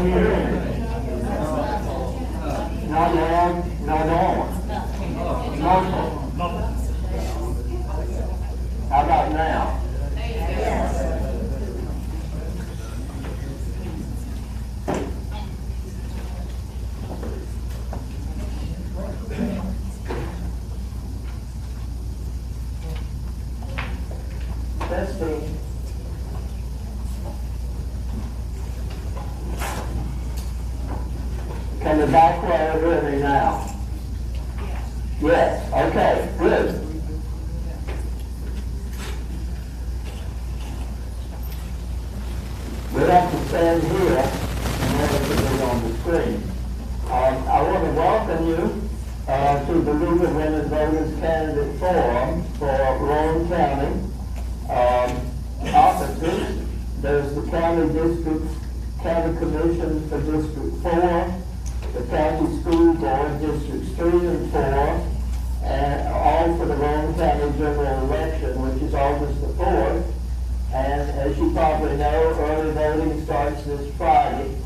Can you hear me? Not loud, not on. Muffled. How about now? Testing. Can the back row hear me now? Yes. Okay, good. We have to stand here in order to get on the screen. I want to welcome you to the League of Women Voters Candidate Forum for Roane County offices. There's the County Commission for District 4, the County School Board Districts 3 and 4, and all for the Roane County General Election, which is August the 4th. And as you probably know, early voting starts this Friday,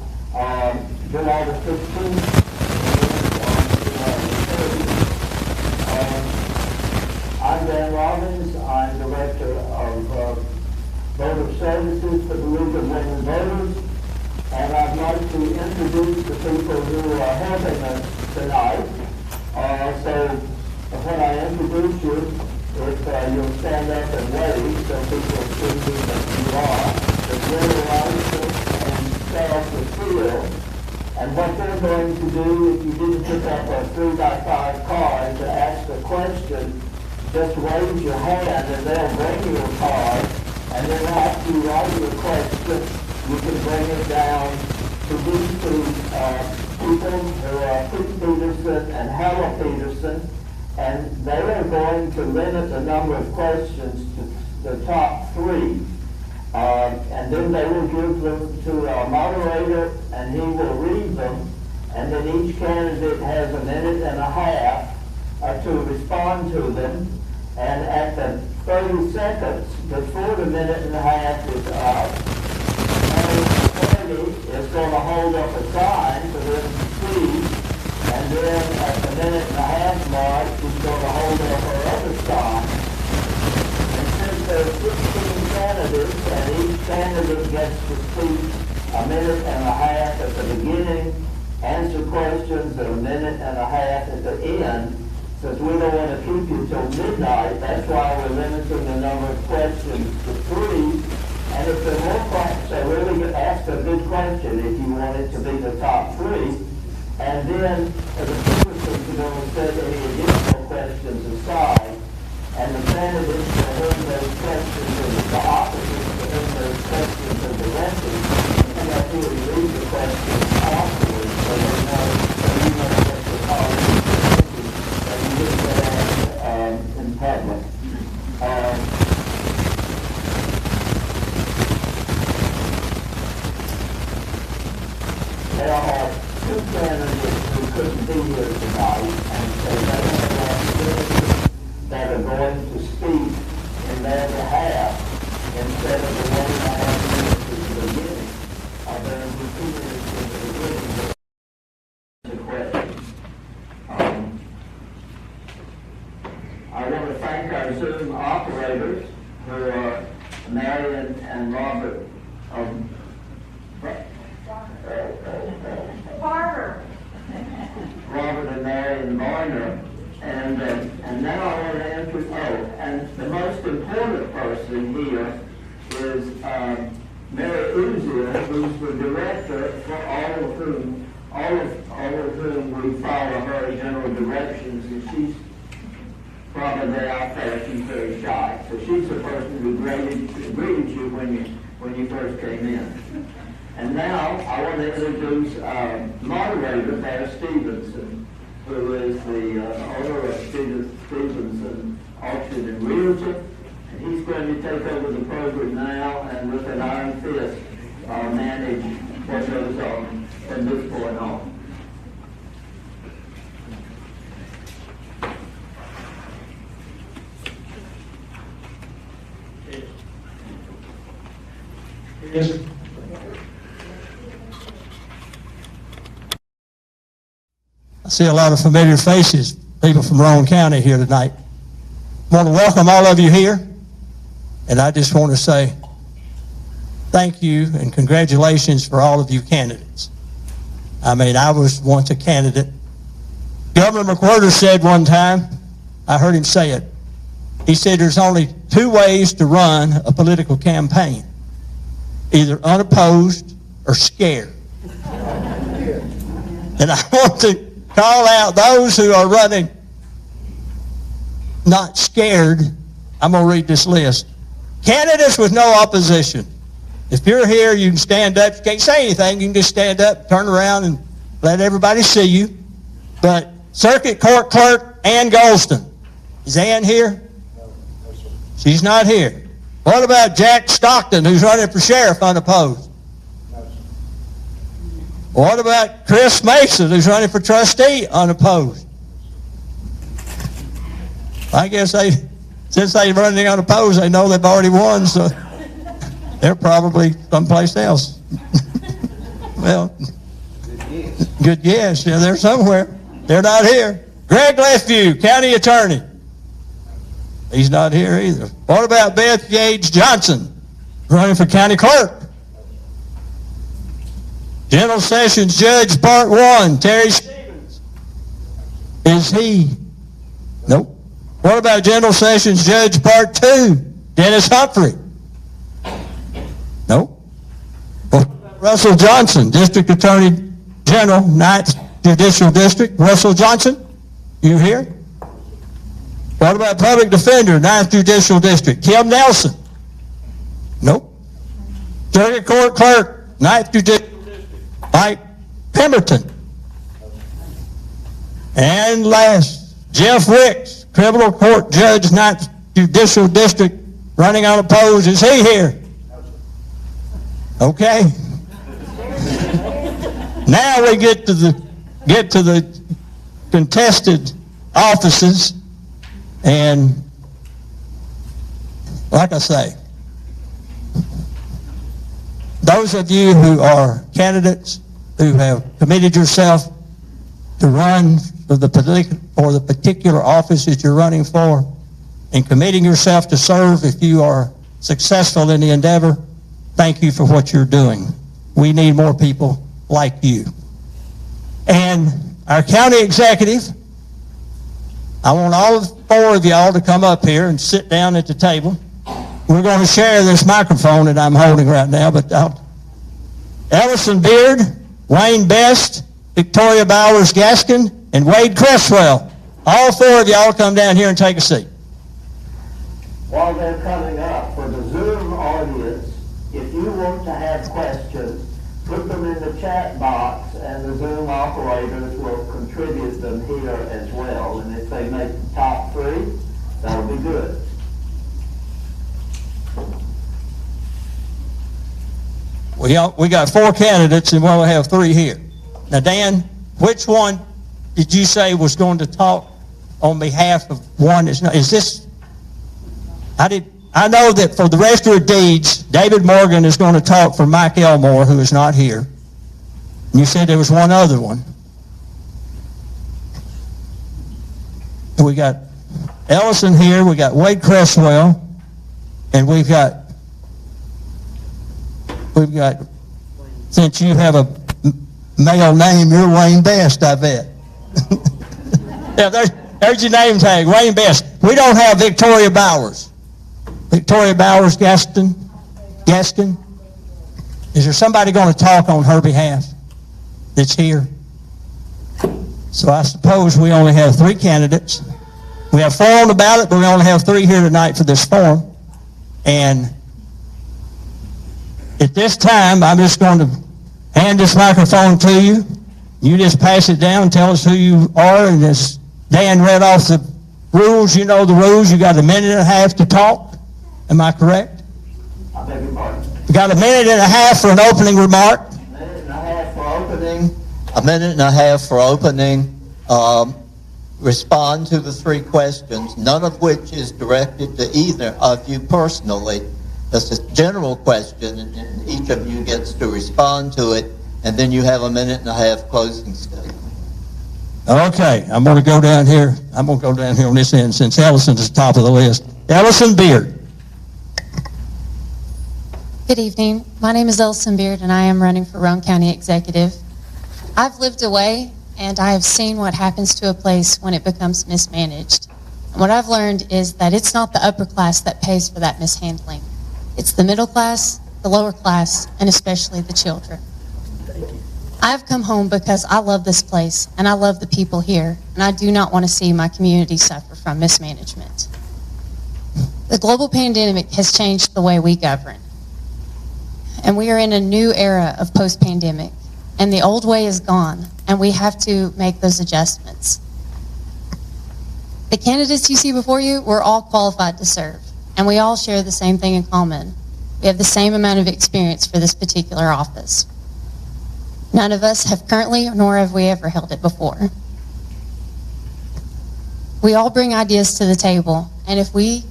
July the 15th. I'm Dan Robbins. I'm Director of Voter Services for the League of Women Voters. And I'd like to introduce the people who are helping us tonight. So when I introduce you, if you'll stand up and wave so people see who you are, the General License and Staff the field. And what they're going to do, if you didn't pick up a 3x5 card to ask a question, just raise your hand and they'll bring you a card. And then after you write your question, you can bring it down to these two people who are Pete Peterson and Hella Peterson. And they are going to limit the number of questions to the top 3. And then they will give them to our moderator, and he will read them. And then each candidate has a minute and a half to respond to them. And at the 30 seconds before the minute and a half is up, is going to hold up a sign for them to see. And then at the minute and a half mark, she's going to hold up her other sign. And since there's 16 candidates, and each candidate gets to speak a minute and a half at the beginning, answer questions at a minute and a half at the end, since we don't want to keep you till midnight, that's why we're limiting the number of questions to 3. And if there are more questions, so really ask a good question if you want it to be the top 3. And then the citizens are going to set any additional questions aside, and the candidates for whom those questions are the officers for whom those questions are directed, and have to read the questions afterwards so they know, so you know what the policy is that you didn't get asked in public. There are 2 candidates who couldn't be here tonight, and so they have opportunities that are going to speak in their behalf instead of the 1.5 minutes at the beginning. There will be 2 minutes at the beginning to questions. I want to thank our Zoom operators who are Marion and Robert. Robert and Marion Varner, and now I want to introduce, and the most important person here is Mary Uzia, who's the director for all of whom we follow her general directions, and she's probably out there. She's very shy, so she's the person who greeted you when you first came in. And now I want to introduce moderator Bear Stevenson, who is the owner of Stevenson Auction and Realtor. And he's going to take over the program now and with an iron fist manage what goes on from this point on. Yes. I see a lot of familiar faces, people from Roane County here tonight. I want to welcome all of you here, and I just want to say thank you and congratulations for all of you candidates. I mean, I was once a candidate. Governor McWhorter said one time, I heard him say it, he said there's only two ways to run a political campaign, either unopposed or scared. And I want to call out those who are running not scared. I'm going to read this list. Candidates with no opposition. If you're here, you can stand up. You can't say anything. You can just stand up, turn around, and let everybody see you. But Circuit Court Clerk Ann Golston. Is Ann here? She's not here. What about Jack Stockton, who's running for sheriff unopposed? What about Chris Mason, who's running for trustee unopposed? I guess since they're running unopposed, they know they've already won, so they're probably someplace else. Well, good guess. Yeah, they're somewhere. They're not here. Greg Lefevue, county attorney. He's not here either. What about Beth Yates Johnson, running for county clerk? General Sessions Judge Part 1, Terry Stevens. Is he? Nope. What about General Sessions Judge Part 2, Dennis Humphrey? Nope. What about Russell Johnson, District Attorney General, 9th Judicial District? Russell Johnson, you here? What about Public Defender, 9th Judicial District? Kim Nelson? Nope. Circuit Court Clerk, 9th Judicial District, Mike Pemberton. And last, Jeff Wicks, Criminal Court Judge, 9th Judicial District, running unopposed. Is he here? Okay. Now we get to the contested offices. And like I say, those of you who are candidates who have committed yourself to run for the particular office that you're running for and committing yourself to serve if you are successful in the endeavor, thank you for what you're doing. We need more people like you. And our county executive, I want all four of y'all to come up here and sit down at the table. We're going to share this microphone that I'm holding right now, but Ellison Beard, Wayne Best, Victoria Bowers-Gaskin, and Wade Cresswell. All four of y'all come down here and take a seat. While they're coming up, for the Zoom audience, if you want to have questions, put them in the chat box, and the Zoom operators will contribute them here as well. And if they make the top three, that'll be good. We got four candidates, and we'll have three here. Now, Dan, which one did you say was going to talk on behalf of one? Is this? I know that for the register of deeds, David Morgan is going to talk for Mike Elmore, who is not here. And you said there was one other one. We got Ellison here, we got Wade Cresswell, and we've got, since you have a male name, you're Wayne Best, I bet. Yeah, there's your name tag, Wayne Best. We don't have Victoria Bowers. Victoria Bowers-Gaskin? Is there somebody going to talk on her behalf that's here? So I suppose we only have three candidates. We have four on the ballot, but we only have three here tonight for this forum. And at this time, I'm just going to hand this microphone to you. You just pass it down, tell us who you are, and as Dan read off the rules, you know the rules. You got a minute and a half to talk. Am I correct? I beg your pardon. We got a minute and a half for an opening remark. A minute and a half for opening. A minute and a half for opening. Respond to the three questions, none of which is directed to either of you personally. That's a general question, and each of you gets to respond to it, and then you have a minute and a half closing statement. Okay, I'm going to go down here. I'm going to go down here on this end since Ellison's at the top of the list. Ellison Beard. Good evening. My name is Ellison Beard, and I am running for Roane County Executive. I've lived away, and I have seen what happens to a place when it becomes mismanaged. And what I've learned is that it's not the upper class that pays for that mishandling. It's the middle class, the lower class, and especially the children. I've come home because I love this place, and I love the people here, and I do not want to see my community suffer from mismanagement. The global pandemic has changed the way we govern, and we are in a new era of post-pandemic, and the old way is gone, and we have to make those adjustments. The candidates you see before you, we're all qualified to serve, and we all share the same thing in common. We have the same amount of experience for this particular office. None of us have currently, nor have we ever held it before. We all bring ideas to the table, and if we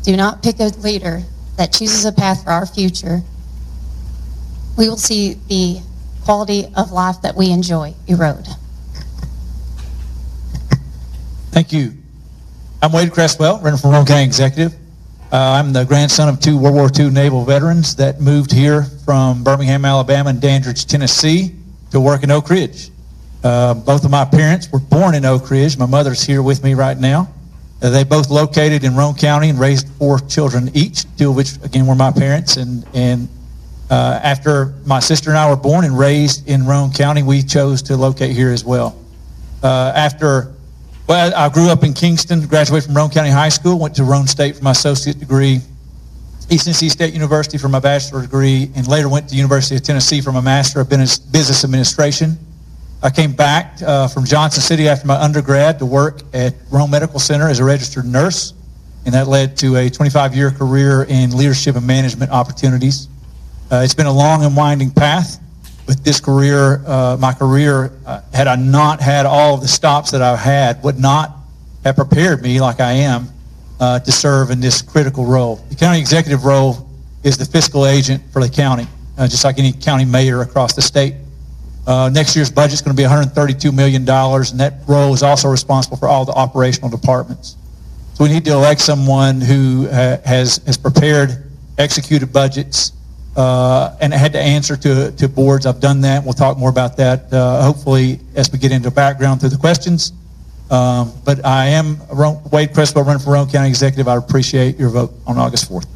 do not pick a leader that chooses a path for our future, we will see the quality of life that we enjoy erode. Thank you. I'm Wade Cresswell, running for Roane County Executive. I'm the grandson of 2 World War II naval veterans that moved here from Birmingham, Alabama and Dandridge, Tennessee to work in Oak Ridge. Both of my parents were born in Oak Ridge. My mother's here with me right now. They both located in Roane County and raised 4 children each, 2 of which, again, were my parents. And after my sister and I were born and raised in Roane County, we chose to locate here as well. I grew up in Kingston, graduated from Roane County High School, went to Roane State for my associate degree, East Tennessee State University for my bachelor's degree, and later went to the University of Tennessee for my Master of Business Administration. I came back from Johnson City after my undergrad to work at Roane Medical Center as a registered nurse, and that led to a 25-year career in leadership and management opportunities. It's been a long and winding path, but this career, my career, had I not had all of the stops that I've had, would not have prepared me like I am to serve in this critical role. The county executive role is the fiscal agent for the county, just like any county mayor across the state. Next year's budget is going to be $132 million, and that role is also responsible for all the operational departments. So we need to elect someone who has prepared, executed budgets, and had to answer to boards. I've done that. We'll talk more about that, hopefully, as we get into background through the questions. But I am Wade Cresswell, running for Roane County Executive. I appreciate your vote on August 4th.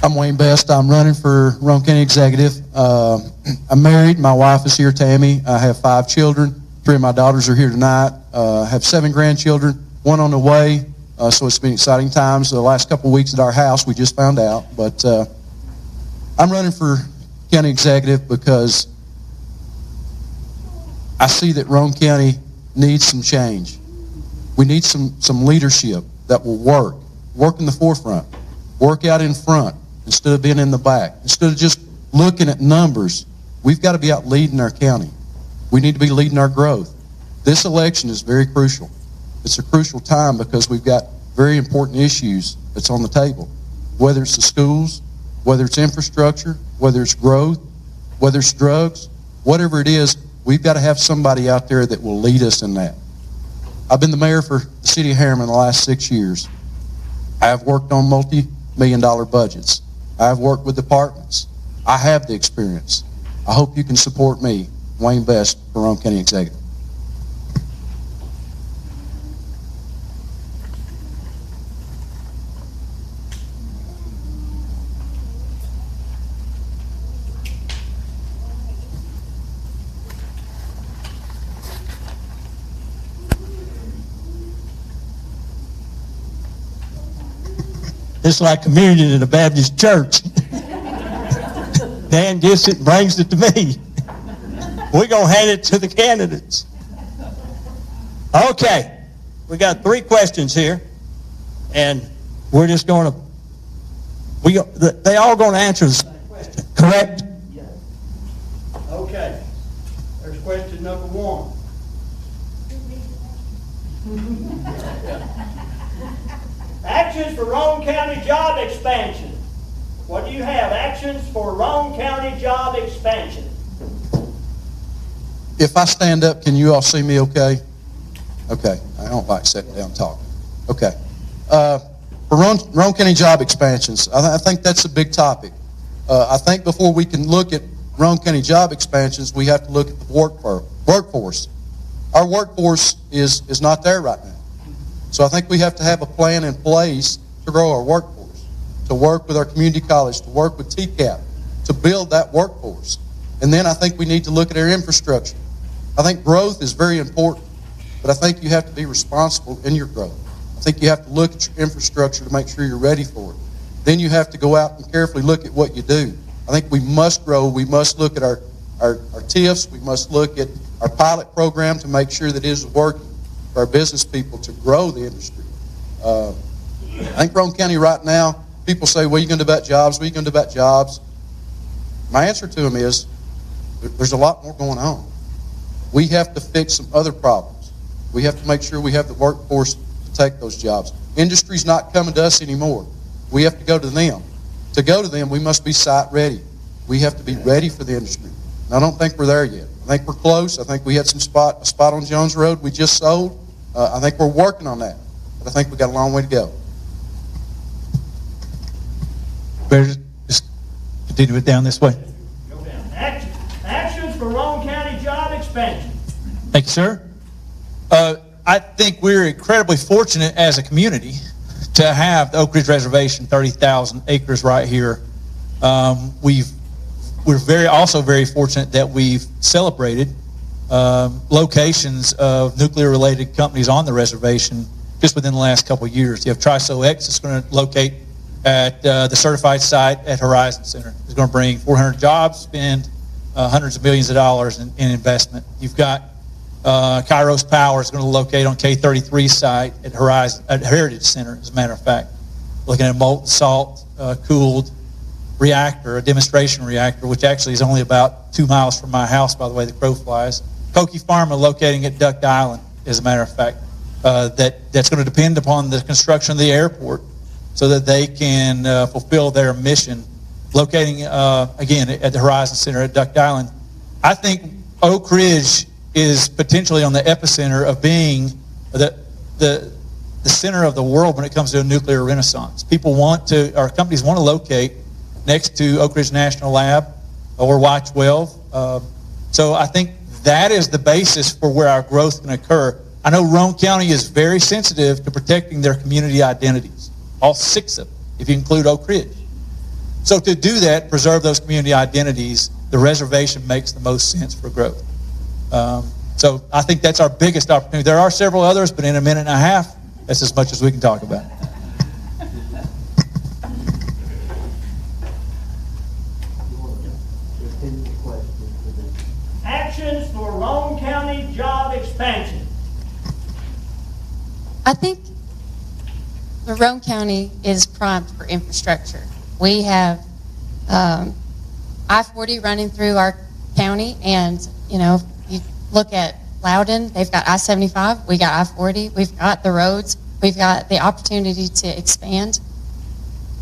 I'm Wayne Best. I'm running for Roane County Executive. I'm married. My wife is here, Tammy. I have 5 children. 3 of my daughters are here tonight. I have 7 grandchildren, 1 on the way. So it's been exciting times. The last couple of weeks at our house, we just found out. But I'm running for county executive because I see that Roane County needs some change. We need some leadership that will work in the forefront, work out in front instead of being in the back. Instead of just looking at numbers, we've got to be out leading our county. We need to be leading our growth. This election is very crucial. It's a crucial time because we've got very important issues that's on the table, whether it's the schools, whether it's infrastructure, whether it's growth, whether it's drugs, whatever it is, we've got to have somebody out there that will lead us in that. I've been the mayor for the city of Harriman the last 6 years. I have worked on multi-million-dollar budgets. I have worked with departments. I have the experience. I hope you can support me, Wayne Best, for Roane County Executive. It's like communion in a Baptist church. Dan gets it and brings it to me. We're going to hand it to the candidates. Okay. We got 3 questions here. And we're just going to, they all going to answer the same question, correct? Yes. Okay. There's question number 1. Actions for Roane County job expansion. What do you have? Actions for Roane County job expansion. If I stand up, can you all see me okay? Okay. I don't like sitting down talking. Okay. For Roane County job expansions, I think that's a big topic. I think before we can look at Roane County job expansions, we have to look at the workforce. Our workforce is not there right now. So I think we have to have a plan in place to grow our workforce, to work with our community college, to work with TCAP, to build that workforce. And then I think we need to look at our infrastructure. I think growth is very important, but I think you have to be responsible in your growth. I think you have to look at your infrastructure to make sure you're ready for it. Then you have to go out and carefully look at what you do. I think we must grow. We must look at our TIFs. We must look at our pilot program to make sure that it is working for our business people to grow the industry. I think Roane County right now, people say, what are you going to do about jobs? What are you going to do about jobs? My answer to them is, there's a lot more going on. We have to fix some other problems. We have to make sure we have the workforce to take those jobs. Industry's not coming to us anymore. We have to go to them. To go to them, we must be site ready. We have to be ready for the industry. And I don't think we're there yet. I think we're close. I think we had a spot on Jones Road we just sold. I think we're working on that. But I think we've got a long way to go. Better just continue it down this way. Go down. Actions for Roane County job expansion. Thank you, sir. I think we're incredibly fortunate as a community to have the Oak Ridge Reservation, 30,000 acres right here. We're also very fortunate that we've celebrated locations of nuclear-related companies on the reservation just within the last couple of years. You have TRISO X that's going to locate at the certified site at Horizon Center. It's going to bring 400 jobs, spend hundreds of millions of dollars in investment. You've got Kairos Power is going to locate on K33 site at Heritage Center, as a matter of fact. Looking at a molten salt cooled reactor, a demonstration reactor, which actually is only about 2 miles from my house, by the way the crow flies. Koki Pharma locating at Duck Island, as a matter of fact. That's going to depend upon the construction of the airport so that they can fulfill their mission. Locating, again, at the Horizon Center at Duck Island. I think Oak Ridge is potentially on the epicenter of being the center of the world when it comes to a nuclear renaissance. Companies want to locate next to Oak Ridge National Lab or Watch 12. So I think that is the basis for where our growth can occur. I know Roane County is very sensitive to protecting their community identities, all 6 of them, if you include Oak Ridge. So to do that, preserve those community identities, the reservation makes the most sense for growth. So I think that's our biggest opportunity. There are several others, but in a minute and a half, that's as much as we can talk about. Actions for Roane County job expansion. I think the Roane County is primed for infrastructure. We have I-40 running through our county, and you look at Loudon, they've got I-75, we got I-40, we've got the roads, we've got the opportunity to expand.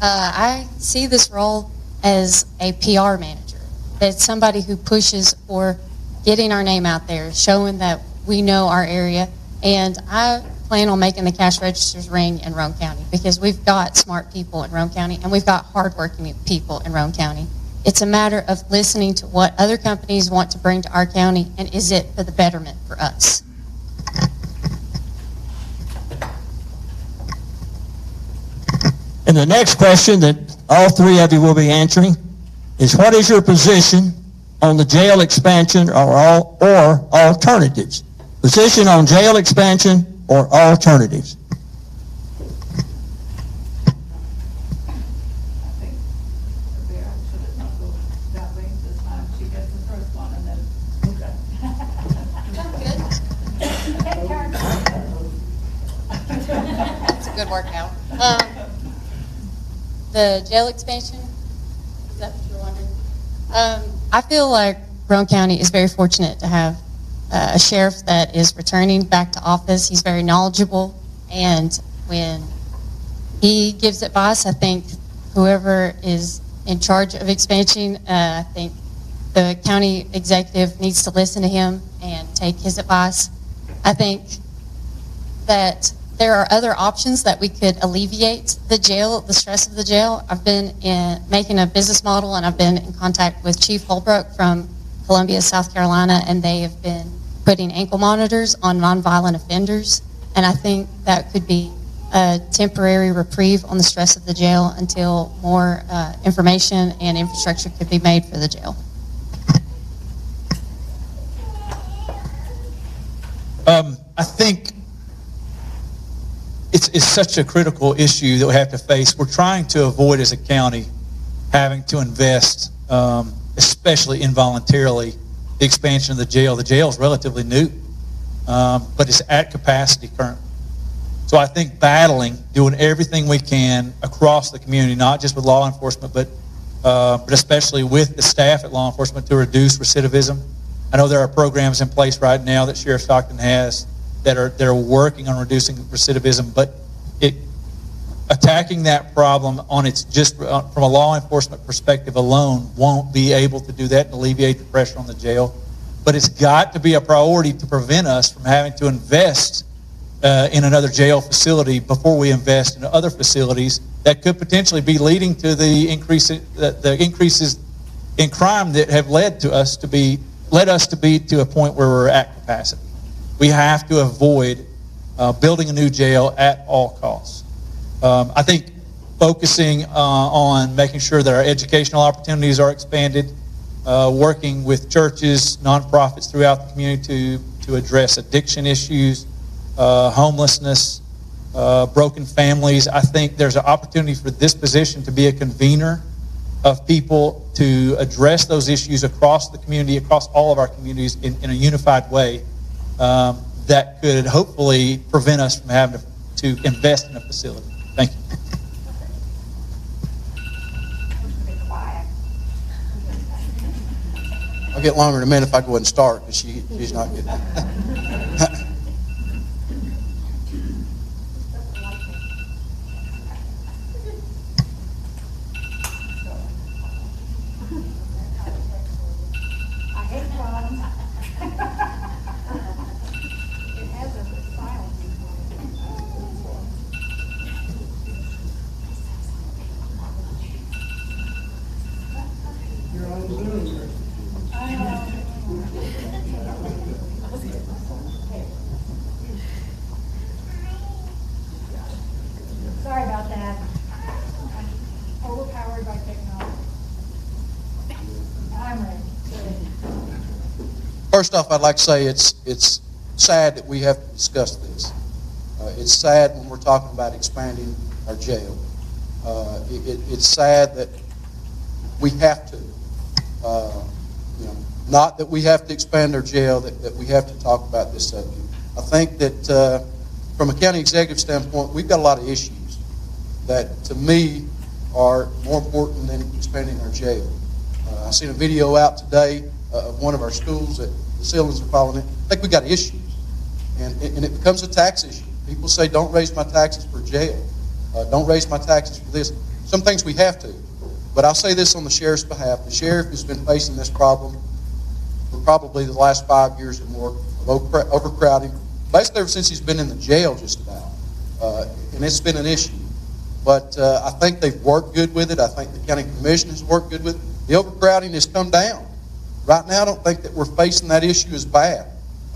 I see this role as a PR manager. It's somebody who pushes for getting our name out there, showing that we know our area, and I plan on making the cash registers ring in Roane County because we've got smart people in Roane County and we've got hardworking people in Roane County. It's a matter of listening to what other companies want to bring to our county, and is it for the betterment for us? And the next question that all 3 of you will be answering is, what is your position on the jail expansion or alternatives? Position on jail expansion or alternatives? That's a good workout. The jail expansion, is that what you're wondering? I feel like Roane County is very fortunate to have a sheriff that is returning back to office. He's very knowledgeable, and when he gives advice, I think whoever is in charge of expansion, I think the county executive needs to listen to him and take his advice. I think that there are other options that we could alleviate the jail, the stress of the jail. I've been making a business model, and I've been in contact with Chief Holbrook from Columbia, South Carolina, and they have been putting ankle monitors on nonviolent offenders. And I think that could be a temporary reprieve on the stress of the jail until more information and infrastructure could be made for the jail. I think it's such a critical issue that we have to face. We're trying to avoid, as a county, having to invest, especially involuntarily, the expansion of the jail. The jail is relatively new, but it's at capacity currently. So I think doing everything we can across the community, not just with law enforcement, but especially with the staff at law enforcement, to reduce recidivism. I know there are programs in place right now that Sheriff Stockton has that are working on reducing recidivism, but attacking that problem on its just from a law enforcement perspective alone won't be able to do that and alleviate the pressure on the jail. But it's got to be a priority to prevent us from having to invest in another jail facility before we invest in other facilities that could potentially be leading to the increases in crime that have led us to be to a point where we're at capacity. We have to avoid building a new jail at all costs. I think focusing on making sure that our educational opportunities are expanded, working with churches, nonprofits throughout the community to address addiction issues, homelessness, broken families. I think there's an opportunity for this position to be a convener of people to address those issues across the community, across all of our communities in a unified way that could hopefully prevent us from having to invest in a facility. Thank you. I'll get longer in a minute if I go ahead and start, because she's not getting it. Sorry about that. I'm overpowered by technology. I'm ready. First off, I'd like to say it's sad that we have to discuss this. It's sad when we're talking about expanding our jail. It's sad that we have to, not that we have to expand our jail, that we have to talk about this subject. I think that from a county executive standpoint, we've got a lot of issues that, to me, are more important than expanding our jail. I've seen a video out today of one of our schools that the ceilings are falling in. I think we've got issues, and it becomes a tax issue. People say, don't raise my taxes for jail. Don't raise my taxes for this. Some things we have to. But I'll say this on the sheriff's behalf. The sheriff has been facing this problem for probably the last 5 years or more of overcrowding, basically ever since he's been in the jail just about. And it's been an issue. But I think they've worked good with it. I think the county commission has worked good with it. The overcrowding has come down. Right now, I don't think that we're facing that issue as bad.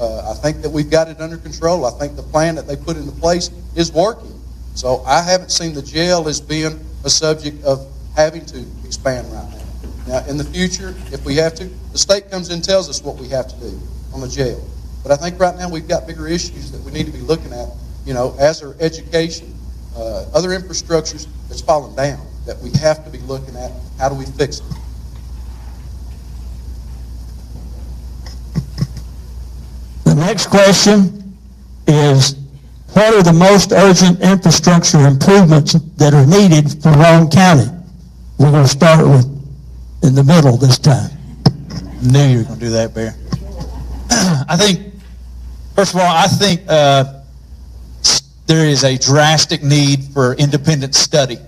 I think that we've got it under control. I think the plan that they put into place is working. So I haven't seen the jail as being a subject of having to expand right now. Now, in the future, if we have to, the state comes in and tells us what we have to do on the jail. But I think right now we've got bigger issues that we need to be looking at, as our education, other infrastructures that's fallen down, that we have to be looking at. How do we fix it? The next question is, what are the most urgent infrastructure improvements that are needed for Roane County? We're going to start with in the middle this time. Knew you were going to do that, Bear. I think, first of all, there is a drastic need for independent study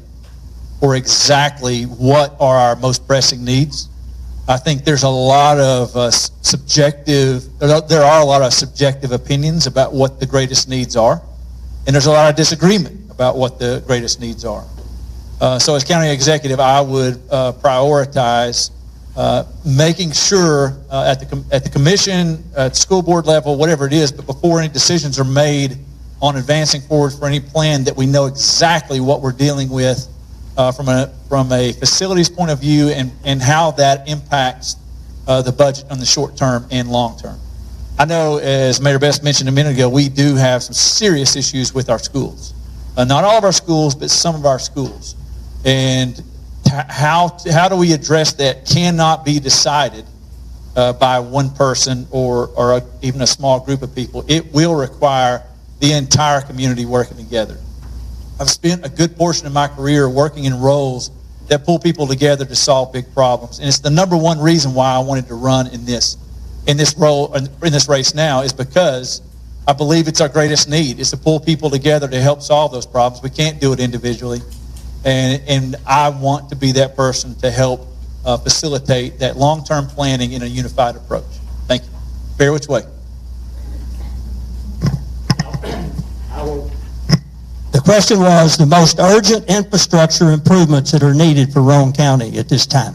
for exactly what are our most pressing needs. I think there's a lot of there are a lot of subjective opinions about what the greatest needs are, and there's a lot of disagreement about what the greatest needs are. So as county executive, I would prioritize making sure at the commission, at the school board level, whatever it is, but before any decisions are made on advancing forward for any plan, that we know exactly what we're dealing with from a facilities point of view, and how that impacts the budget on the short term and long term. I know, as Mayor Best mentioned a minute ago, we do have some serious issues with our schools. Not all of our schools, but some of our schools. And how do we address that cannot be decided by one person or even a small group of people. It will require the entire community working together. I've spent a good portion of my career working in roles that pull people together to solve big problems, and it's the number one reason why I wanted to run in this race now, is because I believe it's our greatest need, is to pull people together to help solve those problems. We can't do it individually, and I want to be that person to help facilitate that long-term planning in a unified approach. Thank you. Bear which way. The question was the most urgent infrastructure improvements that are needed for Roane County at this time.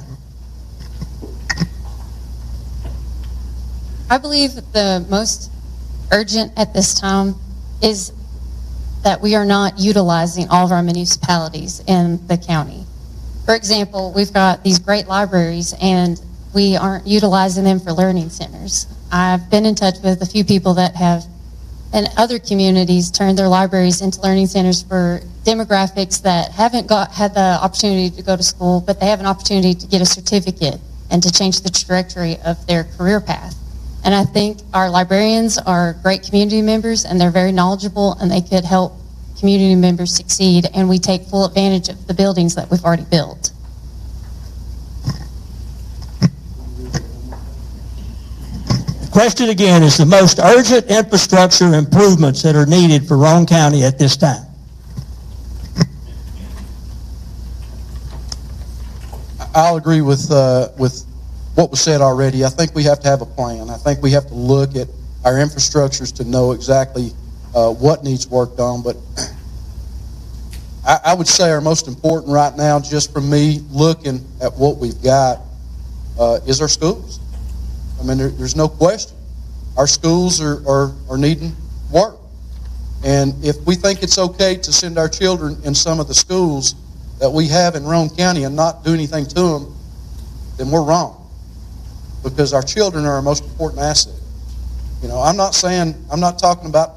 I believe that the most urgent at this time is that we are not utilizing all of our municipalities in the county. For example, we've got these great libraries and we aren't utilizing them for learning centers. I've been in touch with a few people that have, in other communities, turned their libraries into learning centers for demographics that haven't had the opportunity to go to school, but they have an opportunity to get a certificate and to change the trajectory of their career path. And I think our librarians are great community members, and they're very knowledgeable, and they could help community members succeed, and we take full advantage of the buildings that we've already built. The question again is the most urgent infrastructure improvements that are needed for Roane County at this time. I'll agree with what was said already. I think we have to have a plan. I think we have to look at our infrastructures to know exactly what needs worked on. But I would say our most important right now, just from me looking at what we've got, is our schools. I mean, there's no question. Our schools are needing work. And if we think it's okay to send our children in some of the schools that we have in Roane County and not do anything to them, then we're wrong. Because our children are our most important asset. You know, I'm not talking about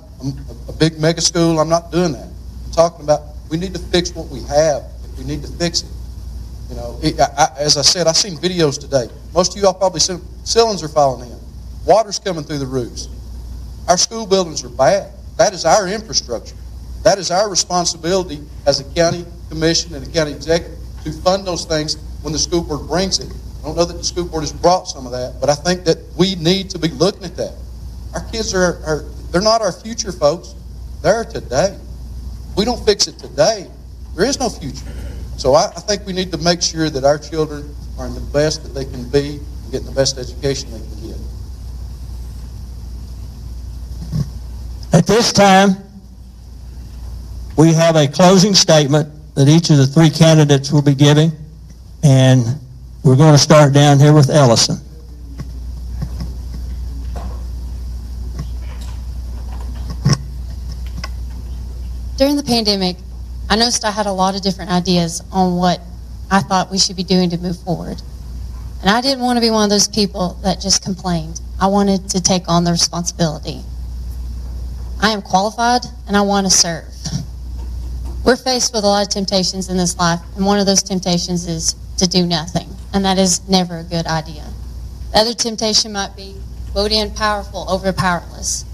a big mega school. I'm not doing that. I'm talking about we need to fix what we have. We need to fix it. You know, as I said, I've seen videos today. Most of you all probably seen ceilings are falling in. Water's coming through the roofs. Our school buildings are bad. That is our infrastructure. That is our responsibility as a county commission and a county executive to fund those things when the school board brings it. I don't know that the school board has brought some of that, but I think that we need to be looking at that. Our kids they're not our future, folks. They're today. If we don't fix it today, there is no future. So I think we need to make sure that our children are in the best that they can be and getting the best education they can get. At this time, we have a closing statement that each of the three candidates will be giving, and we're going to start down here with Ellison. During the pandemic, I noticed I had a lot of different ideas on what I thought we should be doing to move forward. And I didn't want to be one of those people that just complained. I wanted to take on the responsibility. I am qualified and I want to serve. We're faced with a lot of temptations in this life, and one of those temptations is to do nothing, and that is never a good idea. The other temptation might be vote in powerful over powerless.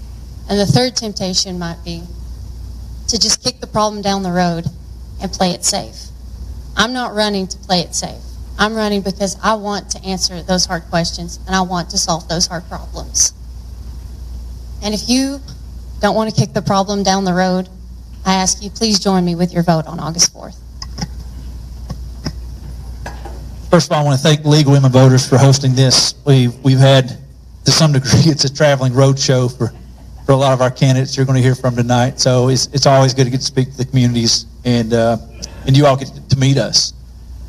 And the third temptation might be to just kick the problem down the road and play it safe. I'm not running to play it safe. I'm running because I want to answer those hard questions and I want to solve those hard problems. And if you don't want to kick the problem down the road, I ask you, please join me with your vote on August 4th. First of all, I want to thank League of Women Voters for hosting this. We've had, to some degree, it's a traveling road show for a lot of our candidates you're going to hear from tonight. So it's always good to get to speak to the communities, and you all get to meet us.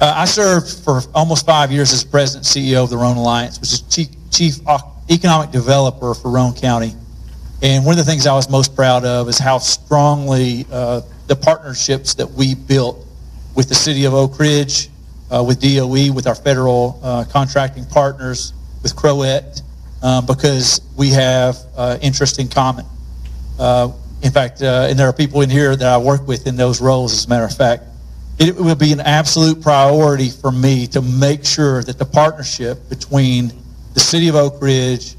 I served for almost 5 years as president and CEO of the Roane Alliance, which is chief economic developer for Roane County. And one of the things I was most proud of is how strongly the partnerships that we built with the city of Oak Ridge, with DOE, with our federal contracting partners, with Crowett, because we have interest in common. In fact, and there are people in here that I work with in those roles, as a matter of fact. It will be an absolute priority for me to make sure that the partnership between the city of Oak Ridge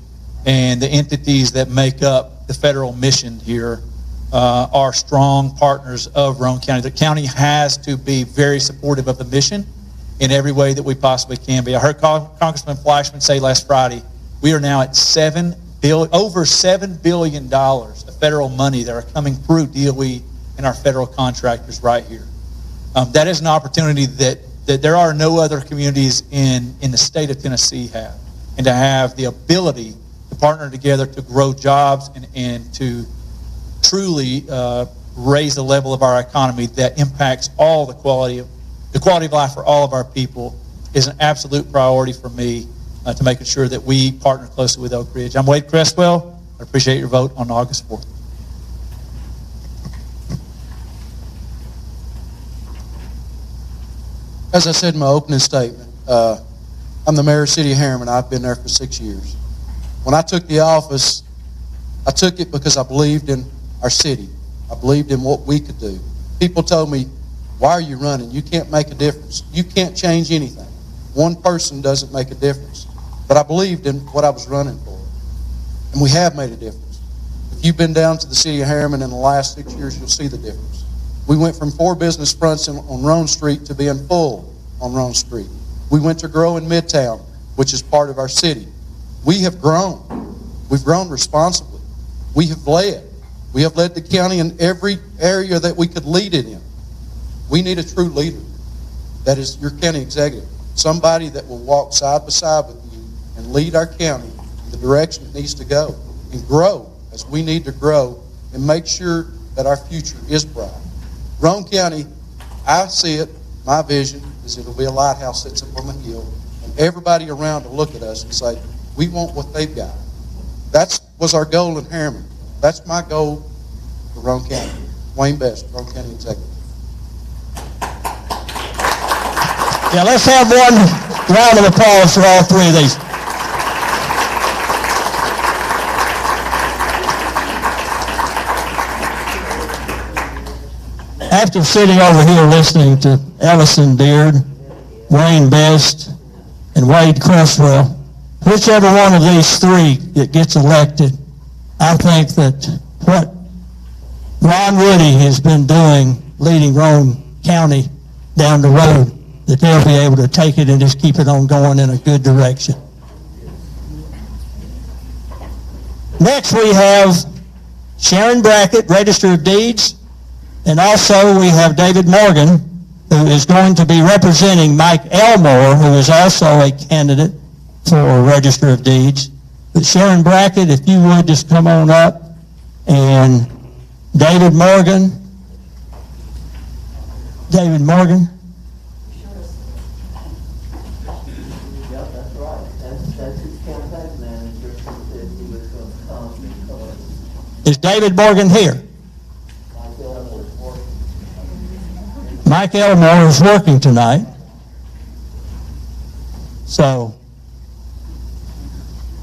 and the entities that make up the federal mission here are strong partners of Roane County. The county has to be very supportive of the mission in every way that we possibly can be. I heard Congressman Fleischman say last Friday, we are now at over $7 billion of federal money that are coming through DOE and our federal contractors right here. That is an opportunity that there are no other communities in the state of Tennessee have. And to have the ability to partner together to grow jobs and to truly raise the level of our economy that impacts all the quality of life for all of our people is an absolute priority for me to making sure that we partner closely with Oak Ridge. I'm Wade Cresswell. I appreciate your vote on August 4th. As I said in my opening statement, I'm the mayor of the city of Harriman. I've been there for 6 years. When I took the office, I took it because I believed in our city. I believed in what we could do. People told me, why are you running? You can't make a difference. You can't change anything. One person doesn't make a difference. But I believed in what I was running for. And we have made a difference. If you've been down to the city of Harriman in the last 6 years, you'll see the difference. We went from 4 business fronts on Roane Street to being full on Roane Street. We went to grow in Midtown, which is part of our city. We have grown. We've grown responsibly. We have led. We have led the county in every area that we could lead it in. We need a true leader. That is your county executive. Somebody that will walk side by side with you and lead our county in the direction it needs to go and grow as we need to grow and make sure that our future is bright. Roane County, I see it, my vision is it'll be a lighthouse that sits up on the hill, and everybody around will look at us and say, we want what they've got. That was our goal in Harriman. That's my goal for Roane County. Wayne Best, Roane County Executive. Yeah, let's have one round of applause for all three of these. After sitting over here listening to Ellison Beard, Wayne Best, and Wade Cresswell, whichever one of these three that gets elected, I think that what Ron Woody has been doing, leading Roane County down the road, that they'll be able to take it and just keep it on going in a good direction. Next we have Sharon Brackett, Register of Deeds, and also we have David Morgan, who is going to be representing Mike Elmore, who is also a candidate for Register of Deeds. But Sharon Brackett, if you would just come on up, and David Morgan. David Morgan. Yep, that's right. That's his campaign manager who said he was going to come because Is David Morgan here? Mike Elmore is working tonight. So,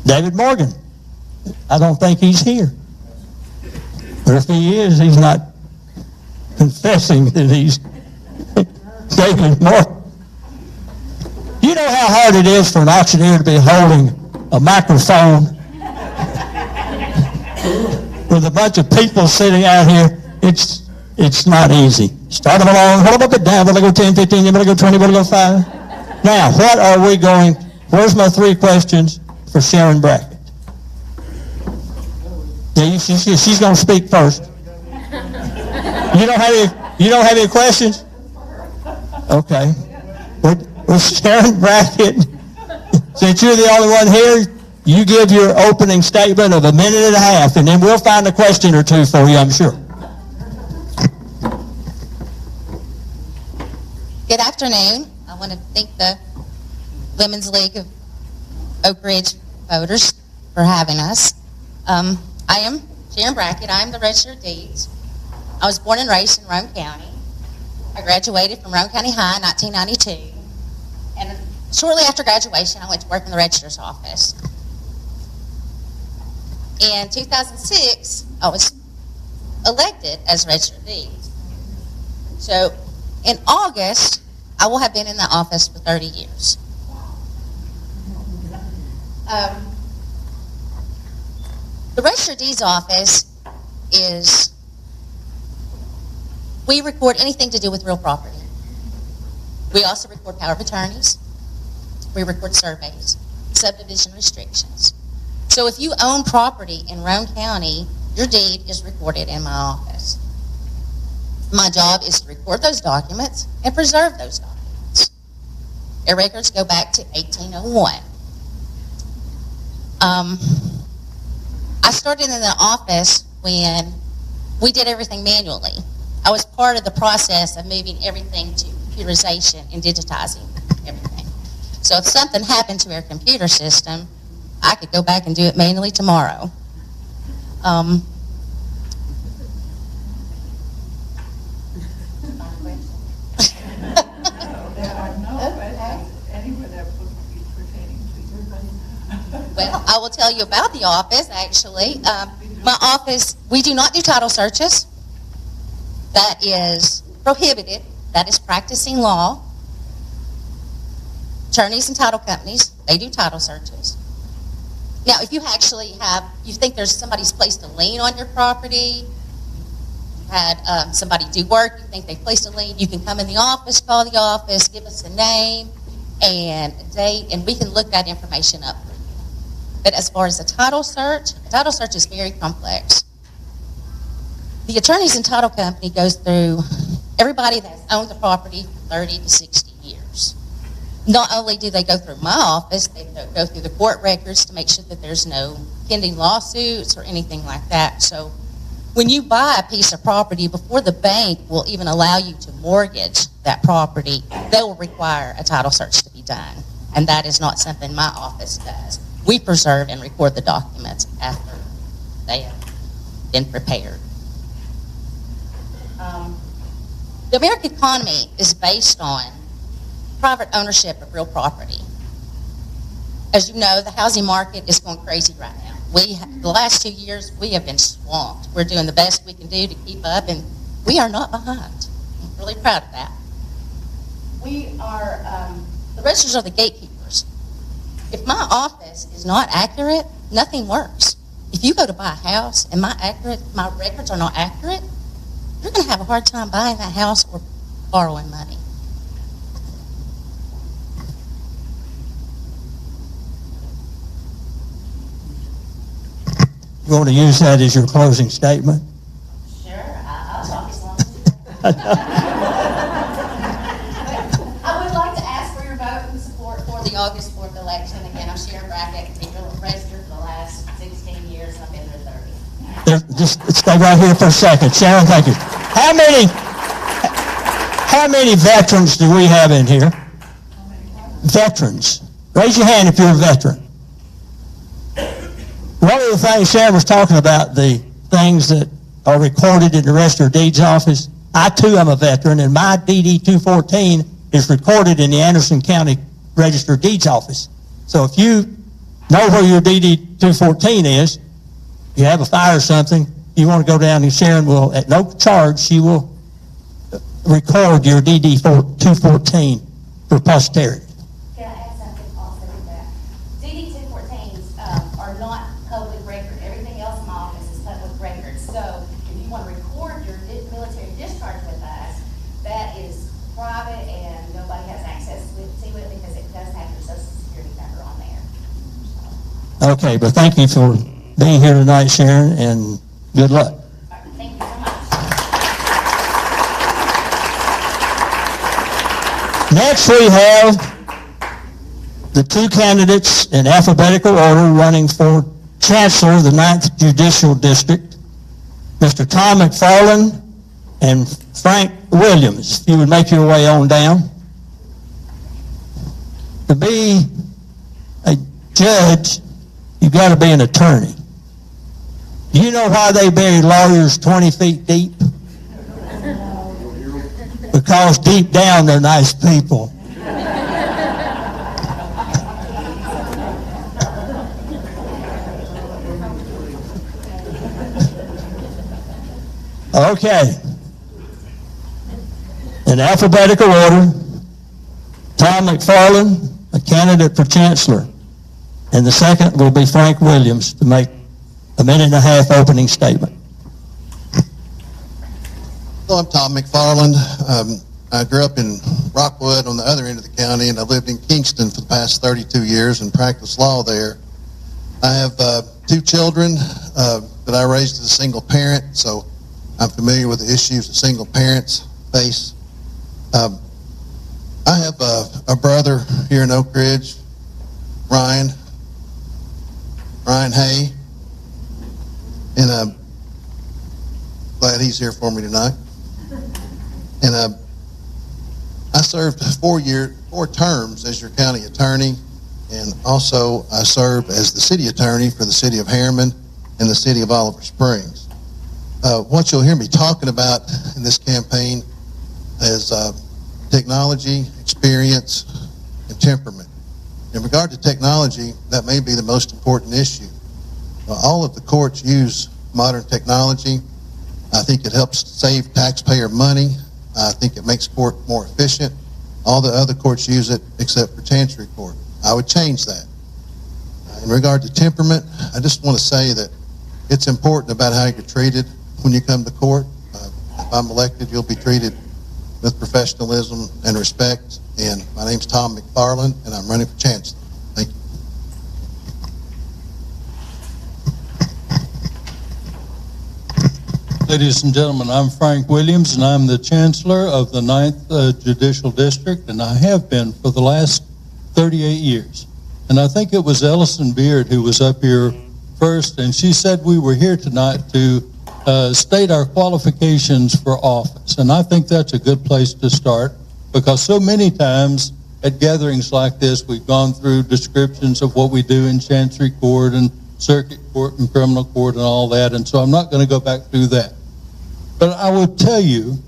David Morgan, I don't think he's here. But if he is, he's not confessing that he's David Morgan. You know how hard it is for an auctioneer to be holding a microphone with a bunch of people sitting out here. It's not easy. Start them along, hold them up and down, will they go 10, 15, will they go 20, will they go 5? Now, what are we going, where's my 3 questions for Sharon Brackett? Yeah, she's going to speak first. You don't have any questions? Okay. Well, Sharon Brackett, since you're the only one here, you give your opening statement of 1.5 minutes, and then we'll find a question or two for you, I'm sure. Good afternoon. I want to thank the Women's League of Oak Ridge voters for having us. I am Sharon Brackett. I am the Register of Deeds. I was born and raised in Roane County. I graduated from Roane County High in 1992. And shortly after graduation, I went to work in the Registrar's office. In 2006, I was elected as Register of Deeds. So in August, I will have been in that office for 30 years. The Register of Deeds office is, we record anything to do with real property. We also record power of attorneys. We record surveys, subdivision restrictions. So if you own property in Roane County, your deed is recorded in my office. My job is to record those documents and preserve those documents. Their records go back to 1801. I started in the office when we did everything manually. I was part of the process of moving everything to computerization and digitizing everything. So if something happened to our computer system, I could go back and do it manually tomorrow. Well, I will tell you about the office, actually. My office, we do not do title searches. That is prohibited. That is practicing law. Attorneys and title companies, they do title searches. Now, if you actually you think there's somebody's placed a lien on your property, had somebody do work, you think they placed a lien, you can come in the office, call the office, give us a name and a date, and we can look that information up for you. But as far as a title search is very complex. The attorneys and title company goes through everybody that's owned the property for 30 to 60 years. Not only do they go through my office, they go through the court records to make sure that there's no pending lawsuits or anything like that. So when you buy a piece of property, before the bank will even allow you to mortgage that property, they will require a title search to be done. And that is not something my office does. We preserve and record the documents after they have been prepared. The American economy is based on private ownership of real property. As you know, the housing market is going crazy right now. The last 2 years, we have been swamped. We're doing the best we can do to keep up, and we are not behind. I'm really proud of that. We are, the registers are the gatekeepers. If my office is not accurate, nothing works. If you go to buy a house and my records are not accurate, you're going to have a hard time buying that house or borrowing money. You want to use that as your closing statement? Sure, I'll talk as long as you want. I would like to ask for your vote and support for the August 4th election. Again, I'm Sharon Brackett, cathedral register for the last 16 years, and I've been there 30. Just stay right here for a second. Sharon, thank you. How many veterans do we have in here? Veterans. Raise your hand if you're a veteran. One of the things Sharon was talking about, the things that are recorded in the Register of Deeds office, I too am a veteran, and my DD 214 is recorded in the Anderson County Register of Deeds office. So if you know where your DD 214 is, you have a fire or something, you want to go down, and Sharon will, at no charge, she will record your DD 214 for posterity. Can I add something also to that? DD 214s are not public record. Everything else in my office is public record. So if you want to record your military discharge with us, that is private and nobody has access to it because it does have your Social Security number on there. So. Okay, but thank you for being here tonight, Sharon, and good luck. Thank you so much. Next we have the two candidates in alphabetical order running for Chancellor of the 9th Judicial District, Mr. Tom McFarland and Frank Williams. If you would make your way on down. To be a judge, you've got to be an attorney. Do you know why they bury lawyers 20 feet deep? Because deep down they're nice people. Okay. In alphabetical order, Tom McFarland, a candidate for Chancellor. And the second will be Frank Williams to make a minute-and-a-half opening statement. Hello, I'm Tom McFarland. I grew up in Rockwood on the other end of the county, and I lived in Kingston for the past 32 years and practiced law there. I have 2 children that I raised as a single parent, so I'm familiar with the issues that single parents face. I have a brother here in Oak Ridge, Ryan Hay, and I'm glad he's here for me tonight. And I served 4 terms as your county attorney, and also I served as the city attorney for the city of Harriman and the city of Oliver Springs. What you'll hear me talking about in this campaign is technology, experience, and temperament. In regard to technology, that may be the most important issue. All of the courts use modern technology. I think it helps save taxpayer money. I think it makes court more efficient. All the other courts use it except for Chancery Court. I would change that. In regard to temperament, I just want to say that it's important about how you're treated when you come to court. If I'm elected, you'll be treated with professionalism and respect. And my name's Tom McFarland, and I'm running for Chancellor. Thank you. Ladies and gentlemen, I'm Frank Williams, and I'm the Chancellor of the 9th Judicial District, and I have been for the last 38 years. And I think it was Ellison Beard who was up here first, and she said we were here tonight to state our qualifications for office. And I think that's a good place to start, because so many times at gatherings like this, we've gone through descriptions of what we do in Chancery Court and Circuit Court and Criminal Court and all that, and so I'm not going to go back through that. But I will tell you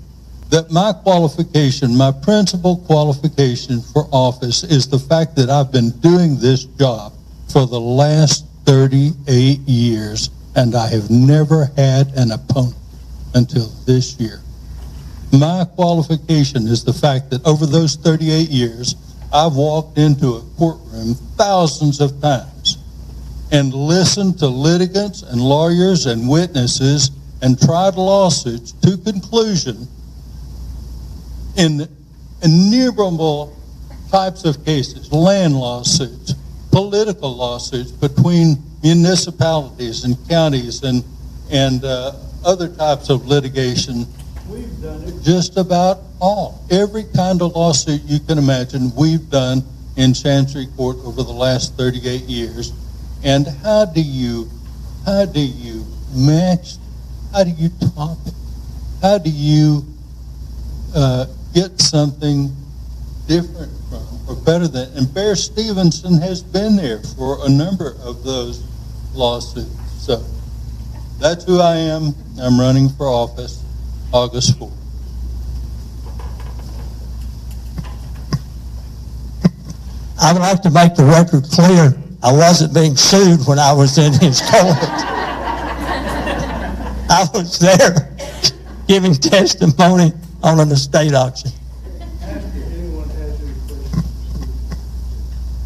that my qualification, my principal qualification for office is the fact that I've been doing this job for the last 38 years, and I have never had an opponent until this year. My qualification is the fact that over those 38 years, I've walked into a courtroom thousands of times and listened to litigants and lawyers and witnesses and tried lawsuits to conclusion in innumerable types of cases, land lawsuits, political lawsuits between municipalities and counties and other types of litigation. We've done it just about all. Every kind of lawsuit you can imagine we've done in Chancery Court over the last 38 years. And how do you match, how do you top it? How do you get something different from or better than? And Bear Stevenson has been there for a number of those lawsuits. So that's who I am. I'm running for office August 4th. I would like to make the record clear, I wasn't being sued when I was in his court. I was there giving testimony on an estate auction.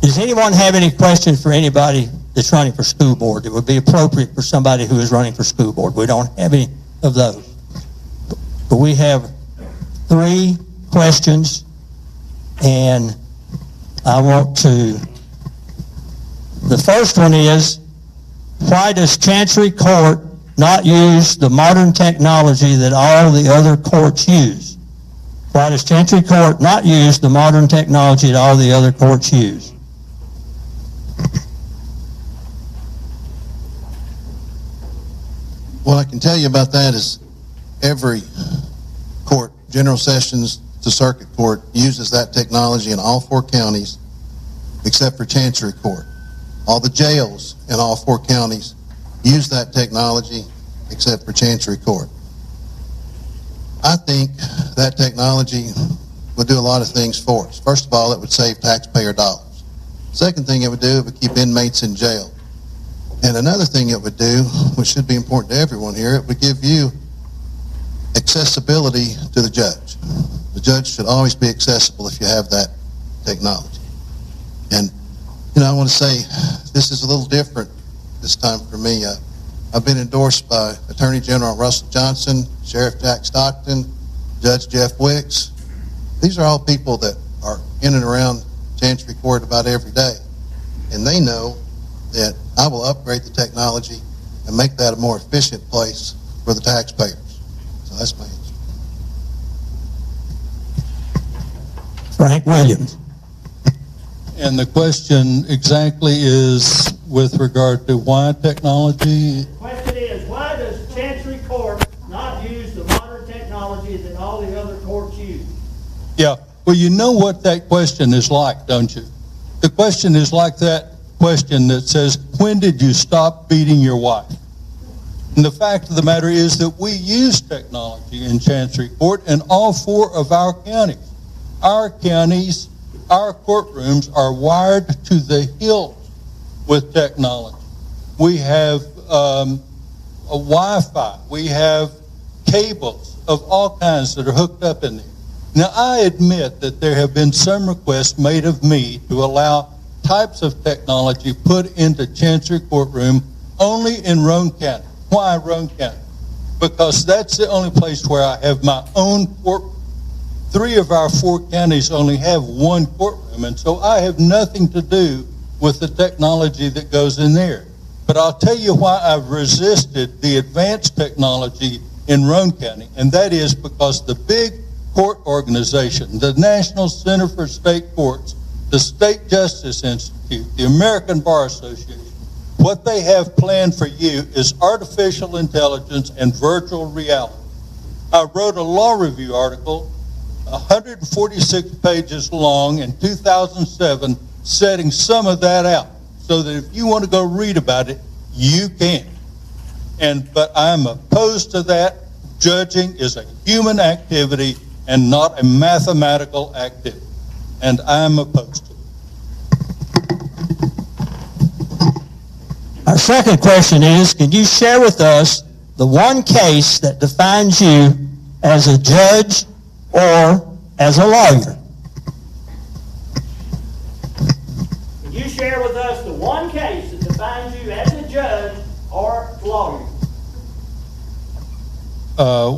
Does anyone have any questions for anybody that's running for school board? It would be appropriate for somebody who is running for school board. We don't have any of those. But we have 3 questions, and I want to, the first one is, why does Chancery Court not use the modern technology that all the other courts use? Why does Chancery Court not use the modern technology that all the other courts use? What I can tell you about that is every court, general sessions to circuit court, uses that technology in all 4 counties except for Chancery Court. All the jails in all 4 counties use that technology except for Chancery Court. I think that technology would do a lot of things for us. First of all, it would save taxpayer dollars. Second thing it would do, it would keep inmates in jail. And another thing it would do, which should be important to everyone here, it would give you accessibility to the judge. The judge should always be accessible if you have that technology. And, you know, I want to say this is a little different this time for me. I've been endorsed by Attorney General Russell Johnson, Sheriff Jack Stockton, Judge Jeff Wicks. These are all people that are in and around Chancery Court about every day. And they know that I will upgrade the technology and make that a more efficient place for the taxpayers. So that's my answer. Frank Williams. And the question exactly is with regard to why technology? The question is, why does Chancery Court not use the modern technology that all the other courts use? Yeah, well, you know what that question is like, don't you? The question is like that question that says, when did you stop beating your wife? And the fact of the matter is that we use technology in Chancery Court in all 4 of our counties. Our counties, our courtrooms are wired to the hills with technology. We have a Wi-Fi. We have cables of all kinds that are hooked up in there. Now, I admit that there have been some requests made of me to allow types of technology put into Chancery courtroom only in Roane County. Why Roane County? Because that's the only place where I have my own courtroom. 3 of our 4 counties only have 1 courtroom, and so I have nothing to do with the technology that goes in there. But I'll tell you why I've resisted the advanced technology in Roane County, and that is because the big court organization, the National Center for State Courts, the State Justice Institute, the American Bar Association, what they have planned for you is artificial intelligence and virtual reality. I wrote a law review article, 146 pages long in 2007, setting some of that out, so that if you want to go read about it, you can. But I'm opposed to that. Judging is a human activity and not a mathematical activity. And I'm opposed to it. Our second question is, can you share with us the one case that defines you as a judge or as a lawyer? Can you share with us the one case that defines you as a judge or lawyer?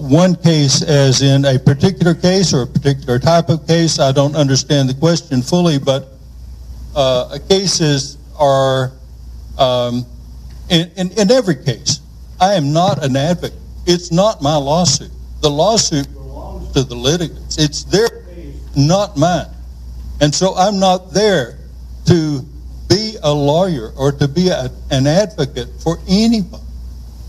One case as in a particular case or a particular type of case. I don't understand the question fully, but cases are, in every case, I am not an advocate. It's not my lawsuit. The lawsuit belongs to the litigants. It's their case, not mine. And so I'm not there to be a lawyer or to be an advocate for anybody.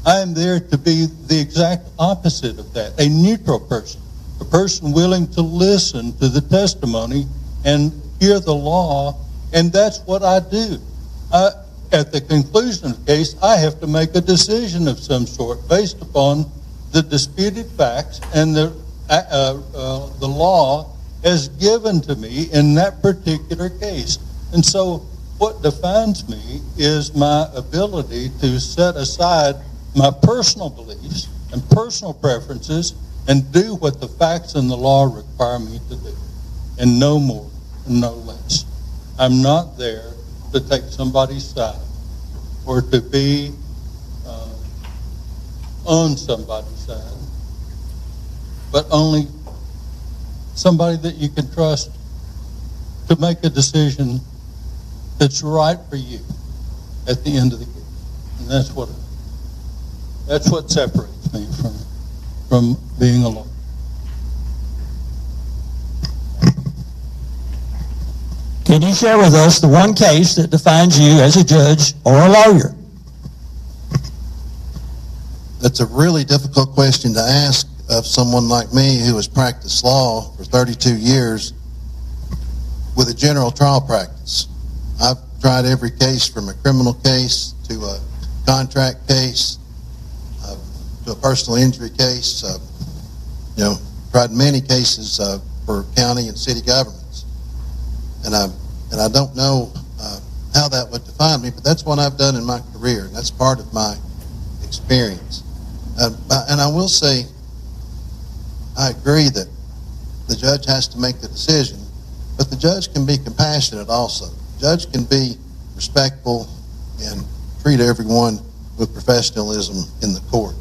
I am there to be the exact opposite of that, a neutral person, a person willing to listen to the testimony and hear the law, and that's what I do. At the conclusion of the case, I have to make a decision of some sort based upon the disputed facts and the law as given to me in that particular case. And so what defines me is my ability to set aside my personal beliefs and personal preferences and do what the facts and the law require me to do, and no more and no less. I'm not there to take somebody's side or to be on somebody's side, but only somebody that you can trust to make a decision that's right for you at the end of the case. And that's what separates me from being a lawyer. Can you share with us the one case that defines you as a judge or a lawyer? That's a really difficult question to ask of someone like me who has practiced law for 32 years with a general trial practice. I've tried every case from a criminal case to a contract case to a personal injury case. Tried many cases for county and city governments, and I don't know how that would define me, but that's what I've done in my career, and that's part of my experience. And I will say, I agree that the judge has to make the decision, but the judge can be compassionate also. The judge can be respectful and treat everyone with professionalism in the court.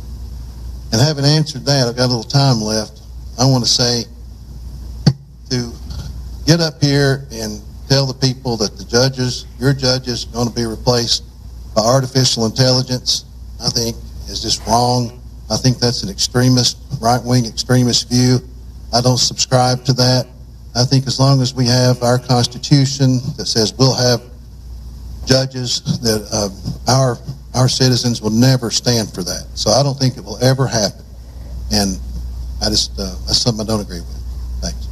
And having answered that, I've got a little time left. I want to say to get up here and tell the people that your judges, are going to be replaced by artificial intelligence, I think is just wrong. I think that's an extremist, right-wing extremist view. I don't subscribe to that. I think as long as we have our Constitution that says we'll have judges, that our citizens will never stand for that. So I don't think it will ever happen. And that's something I don't agree with. Thanks.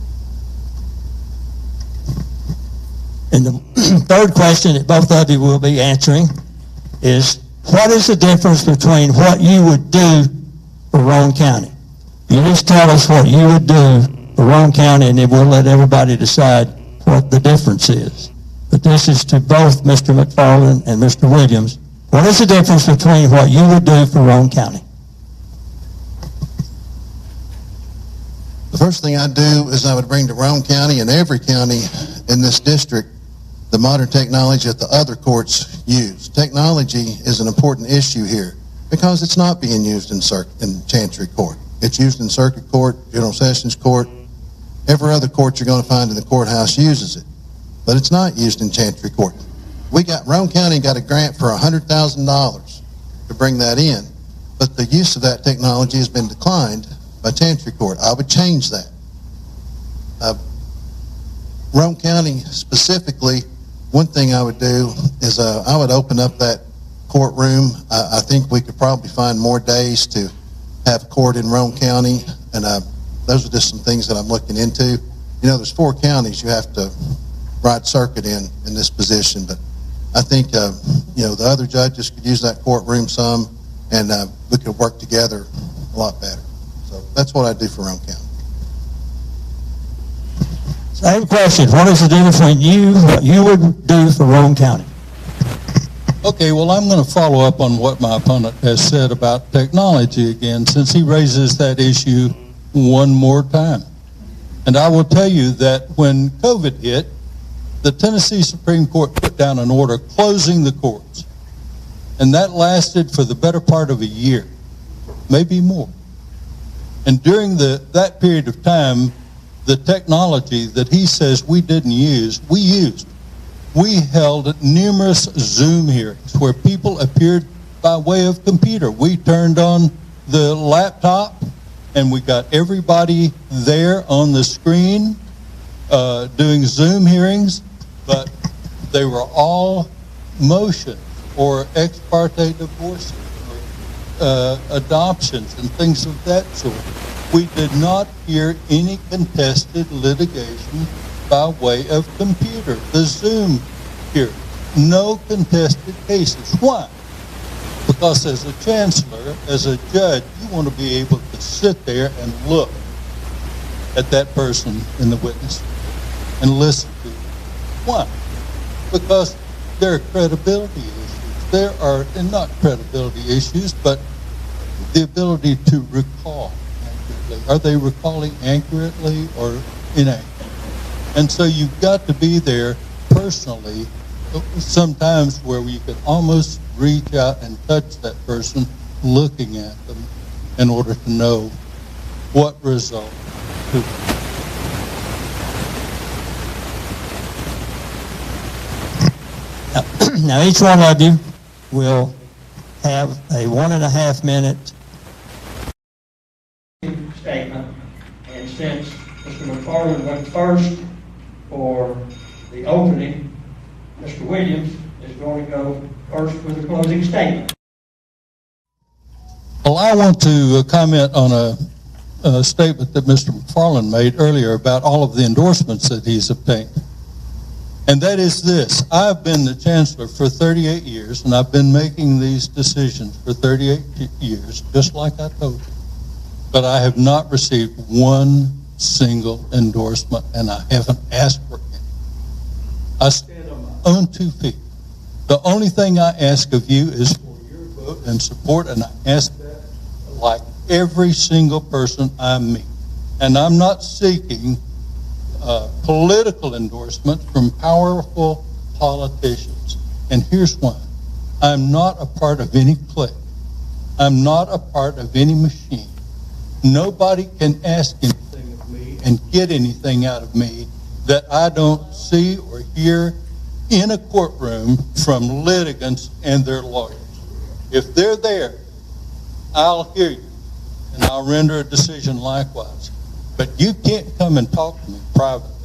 And the third question that both of you will be answering is, what is the difference between what you would do for Roane County? You just tell us what you would do for Roane County, and then we'll let everybody decide what the difference is. But this is to both Mr. McFarland and Mr. Williams. What is the difference between what you would do for Roane County? The first thing I'd do is I would bring to Roane County and every county in this district the modern technology that the other courts use. Technology is an important issue here because it's not being used in Chancery Court. It's used in Circuit Court, General Sessions Court. Every other court you're going to find in the courthouse uses it, but it's not used in Chancery Court. Roane County got a grant for $100,000 to bring that in, but the use of that technology has been declined by Chancery Court. I would change that. Roane County specifically, one thing I would do is I would open up that courtroom. I think we could probably find more days to have court in Roane County, and those are just some things that I'm looking into. There's 4 counties you have to ride circuit in this position, but I think the other judges could use that courtroom some, and we could work together a lot better. So that's what I do for Roane County. Same question. What is the difference between what you would do for Roane County? Okay, well, I'm going to follow up on what my opponent has said about technology again, since he raises that issue one more time. And I will tell you that when COVID hit, the Tennessee Supreme Court put down an order closing the courts. And that lasted for the better part of a year, maybe more. And during that period of time, the technology that he says we didn't use, we used. We held numerous Zoom hearings where people appeared by way of computer. We turned on the laptop and we got everybody there on the screen doing Zoom hearings, but they were all motion or ex parte divorces or adoptions and things of that sort. We did not hear any contested litigation by way of computer. The Zoom here, no contested cases. Why? Because as a chancellor, as a judge, you want to be able to sit there and look at that person in the witness and listen to them. Why? Because there are credibility issues. There are, and not credibility issues, but the ability to recall. Are they recalling accurately or inaccurately? And so you've got to be there personally, sometimes where you can almost reach out and touch that person looking at them in order to know what result to. Now each one of you will have a 1.5 minute statement, and since Mr. McFarland went first for the opening, Mr. Williams is going to go first with a closing statement. Well, I want to comment on a statement that Mr. McFarland made earlier about all of the endorsements that he's obtained. And that is this: I've been the chancellor for 38 years, and I've been making these decisions for 38 years, just like I told you. But I have not received one single endorsement, and I haven't asked for any. I stand on my own 2 feet. The only thing I ask of you is for your vote and support, and I ask that like every single person I meet. And I'm not seeking political endorsement from powerful politicians. And here's why. I'm not a part of any clique. I'm not a part of any machine. Nobody can ask anything of me and get anything out of me that I don't see or hear in a courtroom from litigants and their lawyers. If they're there, I'll hear you, and I'll render a decision likewise. But you can't come and talk to me privately.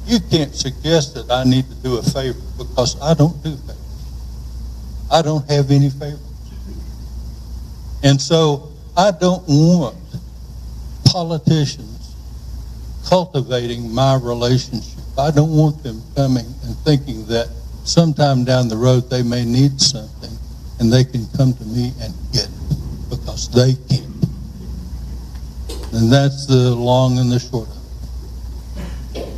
You can't suggest that I need to do a favor, because I don't do favors. I don't have any favors. And so I don't want politicians cultivating my relationship. I don't want them coming and thinking that sometime down the road they may need something and they can come to me and get it, because they can't. And that's the long and the short of it.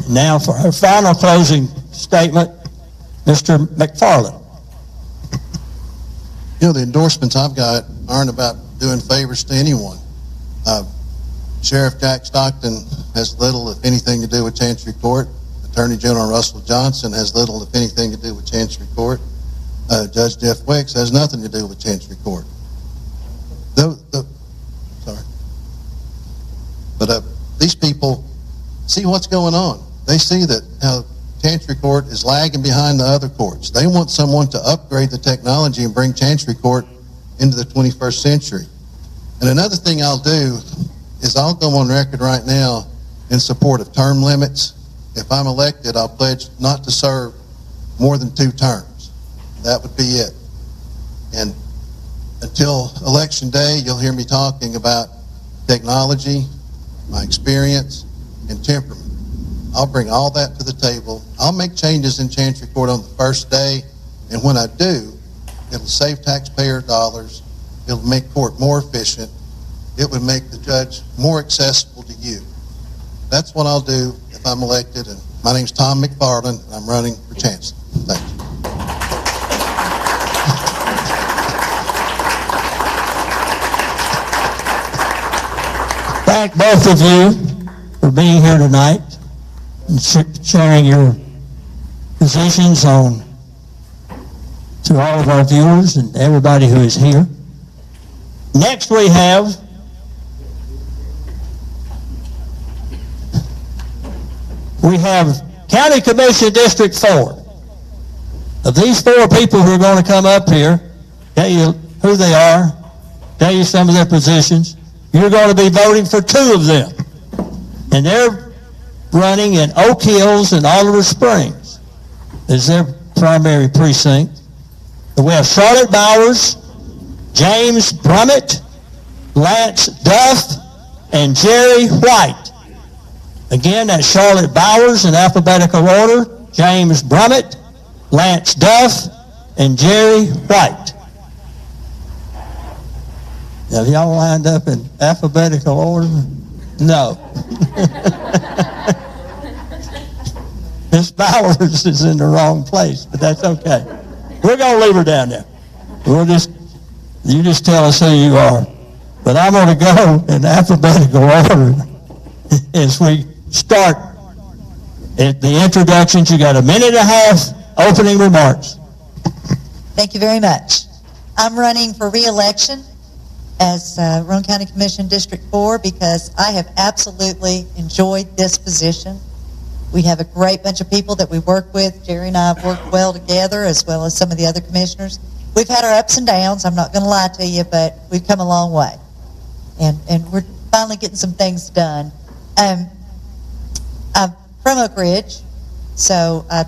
Now for her final closing statement, Mr. McFarland. You know, the endorsements I've got aren't about doing favors to anyone. Sheriff Jack Stockton has little, if anything, to do with Chancery Court. Attorney General Russell Johnson has little, if anything, to do with Chancery Court. Judge Jeff Wicks has nothing to do with Chancery Court. Sorry. But these people see what's going on. They see that how Chancery Court is lagging behind the other courts. They want someone to upgrade the technology and bring Chancery Court into the 21st century. And another thing I'll do is I'll go on record right now in support of term limits. If I'm elected, I'll pledge not to serve more than 2 terms. That would be it. And until Election Day, you'll hear me talking about technology, my experience, and temperament. I'll bring all that to the table. I'll make changes in Chancery Court on the first day, and when I do, it'll save taxpayer dollars, it'll make court more efficient, it would make the judge more accessible to you. That's what I'll do if I'm elected, and my name's Tom McFarland, and I'm running for chancellor. Thank you. Thank both of you for being here tonight and sharing your positions on to all of our viewers and everybody who is here. Next we have County Commission District 4. Of these 4 people who are going to come up here, tell you who they are, tell you some of their positions. You're going to be voting for 2 of them. And they're running in Oak Hills and Oliver Springs is their primary precinct. We have Charlotte Bowers, James Brummett, Lance Duff, and Jerry White. Again, that's Charlotte Bowers in alphabetical order, James Brummett, Lance Duff, and Jerry White. Have y'all lined up in alphabetical order? No. Miss Bowers is in the wrong place, but that's okay. We're going to leave her down there. You just tell us who you are. But I'm going to go in alphabetical order as we start. At the introductions, you got 1.5 minutes opening remarks. Thank you very much. I'm running for re-election as Roane County Commission District 4 because I have absolutely enjoyed this position. We have a great bunch of people that we work with. Jerry and I have worked well together, as well as some of the other commissioners. We've had our ups and downs, I'm not going to lie to you, but we've come a long way. And we're finally getting some things done. I'm from Oak Ridge, so I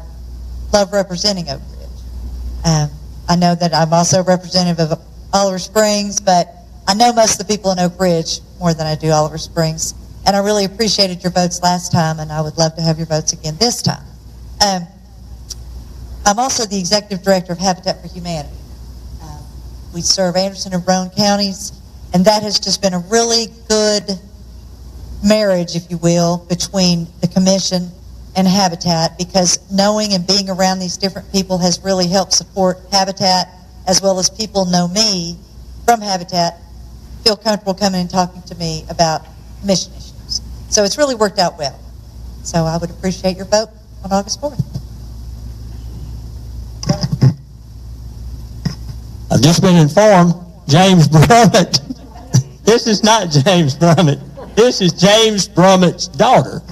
love representing Oak Ridge. I know that I'm also a representative of Oliver Springs, but I know most of the people in Oak Ridge more than I do Oliver Springs. And I really appreciated your votes last time, and I would love to have your votes again this time. I'm also the executive director of Habitat for Humanity. We serve Anderson and Roane counties, and that has just been a really good marriage, if you will, between the commission and Habitat, because knowing and being around these different people has really helped support Habitat, as well as people know me from Habitat, feel comfortable coming and talking to me about mission issues. So it's really worked out well. So I would appreciate your vote on August 4th. I've just been informed, James Brummett, this is not James Brummett. This is James Brummett's daughter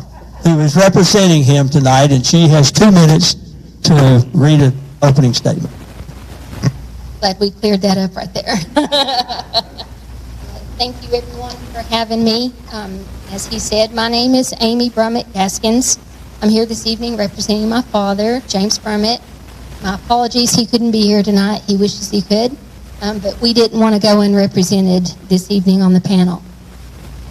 who is representing him tonight, and she has 2 minutes to read an opening statement. Glad we cleared that up right there. Thank you, everyone, for having me. As he said, my name is Amy Brummett Gaskins. I'm here this evening representing my father, James Brummett. My apologies, he couldn't be here tonight. He wishes he could, but we didn't want to go unrepresented this evening on the panel.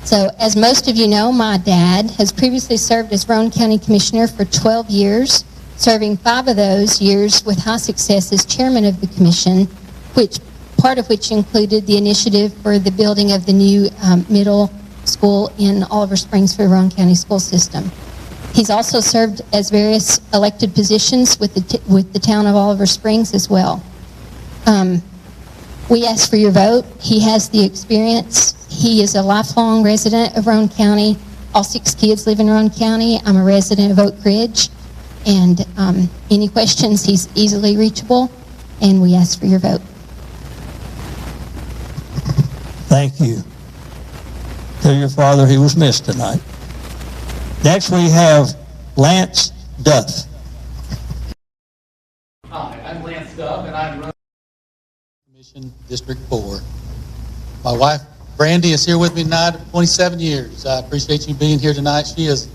So, as most of you know, my dad has previously served as Roane County Commissioner for 12 years, serving 5 of those years with high success as chairman of the commission, part of which included the initiative for the building of the new middle school in Oliver Springs for the Roane County school system. He's also served as various elected positions with the town of Oliver Springs as well. We ask for your vote. He has the experience. He is a lifelong resident of Roane County. All 6 kids live in Roane County. I'm a resident of Oak Ridge. And any questions, he's easily reachable. And we ask for your vote. Thank you. Tell your father he was missed tonight. Next we have Lance Duff. Hi, I'm Lance Duff, and I'm running Commission District 4. My wife, Brandy, is here with me tonight, 27 years. I appreciate you being here tonight. She has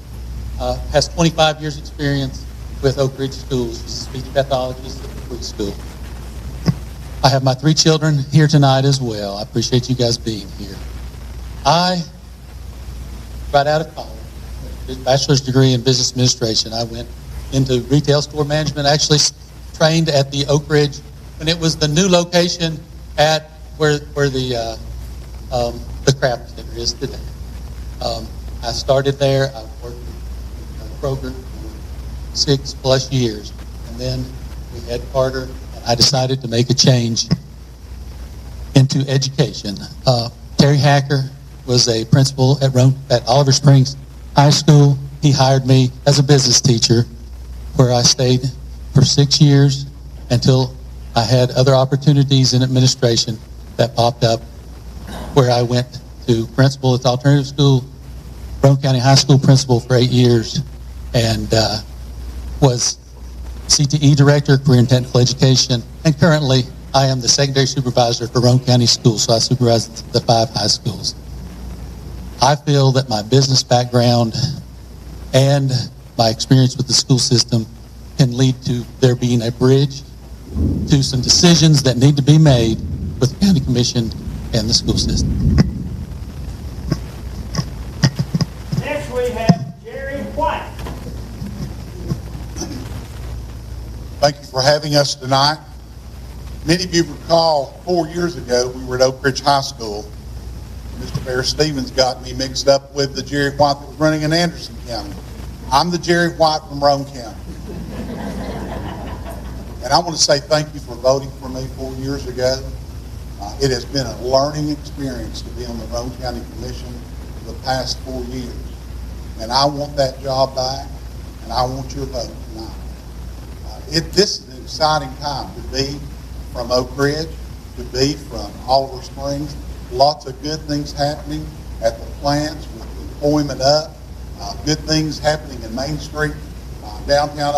25 years experience with Oak Ridge Schools. She's a speech pathologist at the preschool. I have my 3 children here tonight as well. I appreciate you guys being here. Right out of college, a bachelor's degree in business administration. I went into retail store management, actually trained at the Oak Ridge when it was the new location at where the craft center is today. I started there. I worked with Kroger for 6+ years, and then we had Carter, and I decided to make a change into education. Terry Hacker was a principal at Oliver Springs High School. He hired me as a business teacher, where I stayed for 6 years until I had other opportunities in administration that popped up, where I went to principal at the alternative school, Roane County High School principal for 8 years, and was CTE director, career and technical education, and currently I am the secondary supervisor for Roane County Schools, so I supervise the 5 high schools. I feel that my business background and my experience with the school system can lead to there being a bridge to some decisions that need to be made with the county commission and the school system. Next we have Jerry White. Thank you for having us tonight. Many of you recall 4 years ago we were at Oak Ridge High School. Mr. Bear Stevens got me mixed up with the Jerry White that was running in Anderson County. I'm the Jerry White from Roane County. And I want to say thank you for voting for me 4 years ago. It has been a learning experience to be on the Roane County Commission for the past 4 years. And I want that job back, and I want your vote tonight. This is an exciting time to be from Oak Ridge, to be from Oliver Springs. Lots of good things happening at the plants with employment up. Good things happening in Main Street, downtown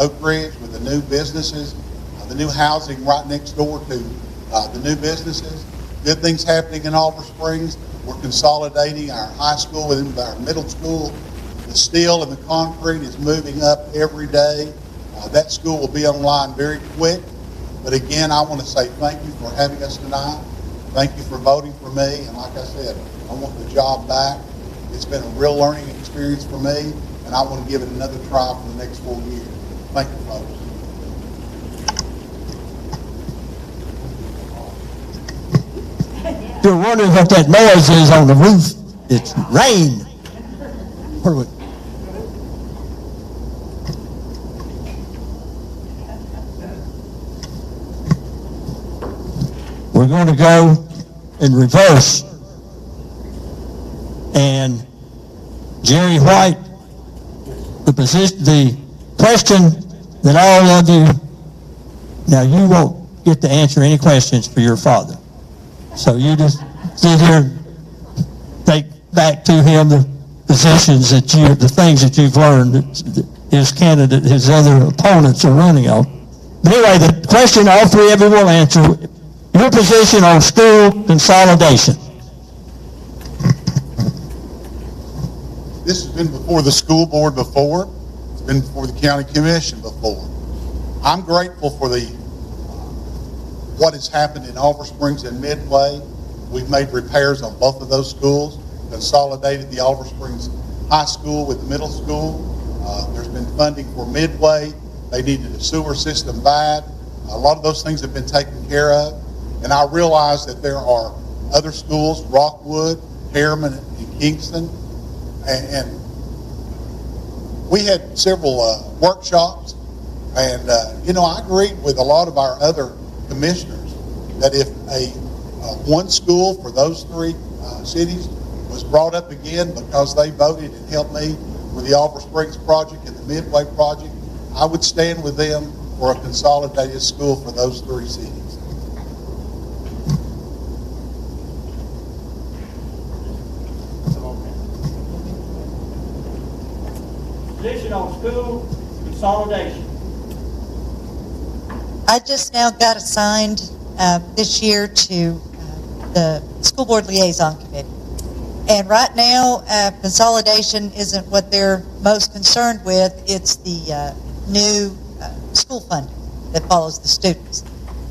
Oak Ridge with the new businesses, the new housing right next door to the new businesses. Good things happening in Oliver Springs. We're consolidating our high school with our middle school. The steel and the concrete is moving up every day. That school will be online very quick. But again, I want to say thank you for having us tonight. Thank you for voting for me. And like I said, I want the job back. It's been a real learning experience for me, and I want to give it another try for the next 4 years. Thank you, folks. You're wondering what that noise is on the roof. It's rain. Where are we? We're going to go in reverse. And Jerry White, the question that all of you, now you won't get to answer any questions for your father. So you just sit here and take back to him the positions that the things that you've learned that his candidate, his other opponents are running on. But anyway, the question all three of you will answer, your position on school consolidation. This has been before the school board before. It's been before the county commission before. I'm grateful for what has happened in Oliver Springs and Midway. We've made repairs on both of those schools, consolidated the Oliver Springs High School with the middle school. There's been funding for Midway. They needed a sewer system bad. A lot of those things have been taken care of. And I realize that there are other schools, Rockwood, Harriman, and Kingston. And we had several workshops. And, I agreed with a lot of our other commissioners that if one school for those three cities was brought up again because they voted and helped me with the Oliver Springs project and the Midway project, I would stand with them for a consolidated school for those three cities. Position on school consolidation. I just now got assigned this year to the School Board Liaison Committee. And right now, consolidation isn't what they're most concerned with. It's the new school funding that follows the students.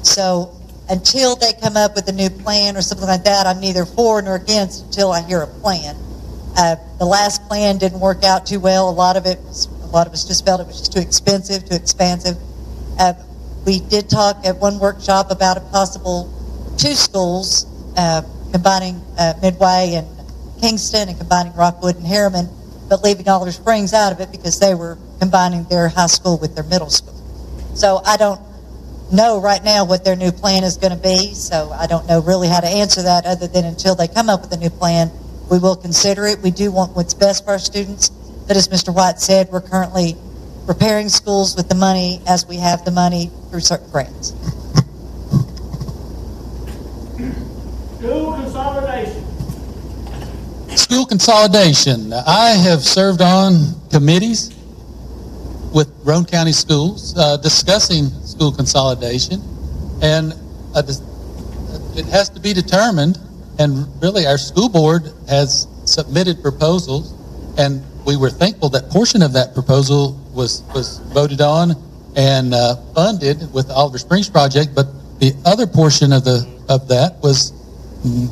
So until they come up with a new plan or something like that, I'm neither for nor against until I hear a plan. The last plan didn't work out too well. A lot of us just felt it was just too expensive, too expansive. We did talk at one workshop about a possible 2 schools, combining Midway and Kingston and combining Rockwood and Harriman, but leaving Oliver Springs out of it because they were combining their high school with their middle school. So I don't know right now what their new plan is going to be, so I don't know really how to answer that other than until they come up with a new plan, we will consider it. We do want what's best for our students, but as Mr. White said, we're currently repairing schools with the money as we have the money through certain grants. School consolidation. School consolidation. I have served on committees with Roane County schools discussing school consolidation, and it has to be determined, and really our school board has submitted proposals, and we were thankful that portion of that proposal was voted on and funded with the Oliver Springs project, but the other portion of that was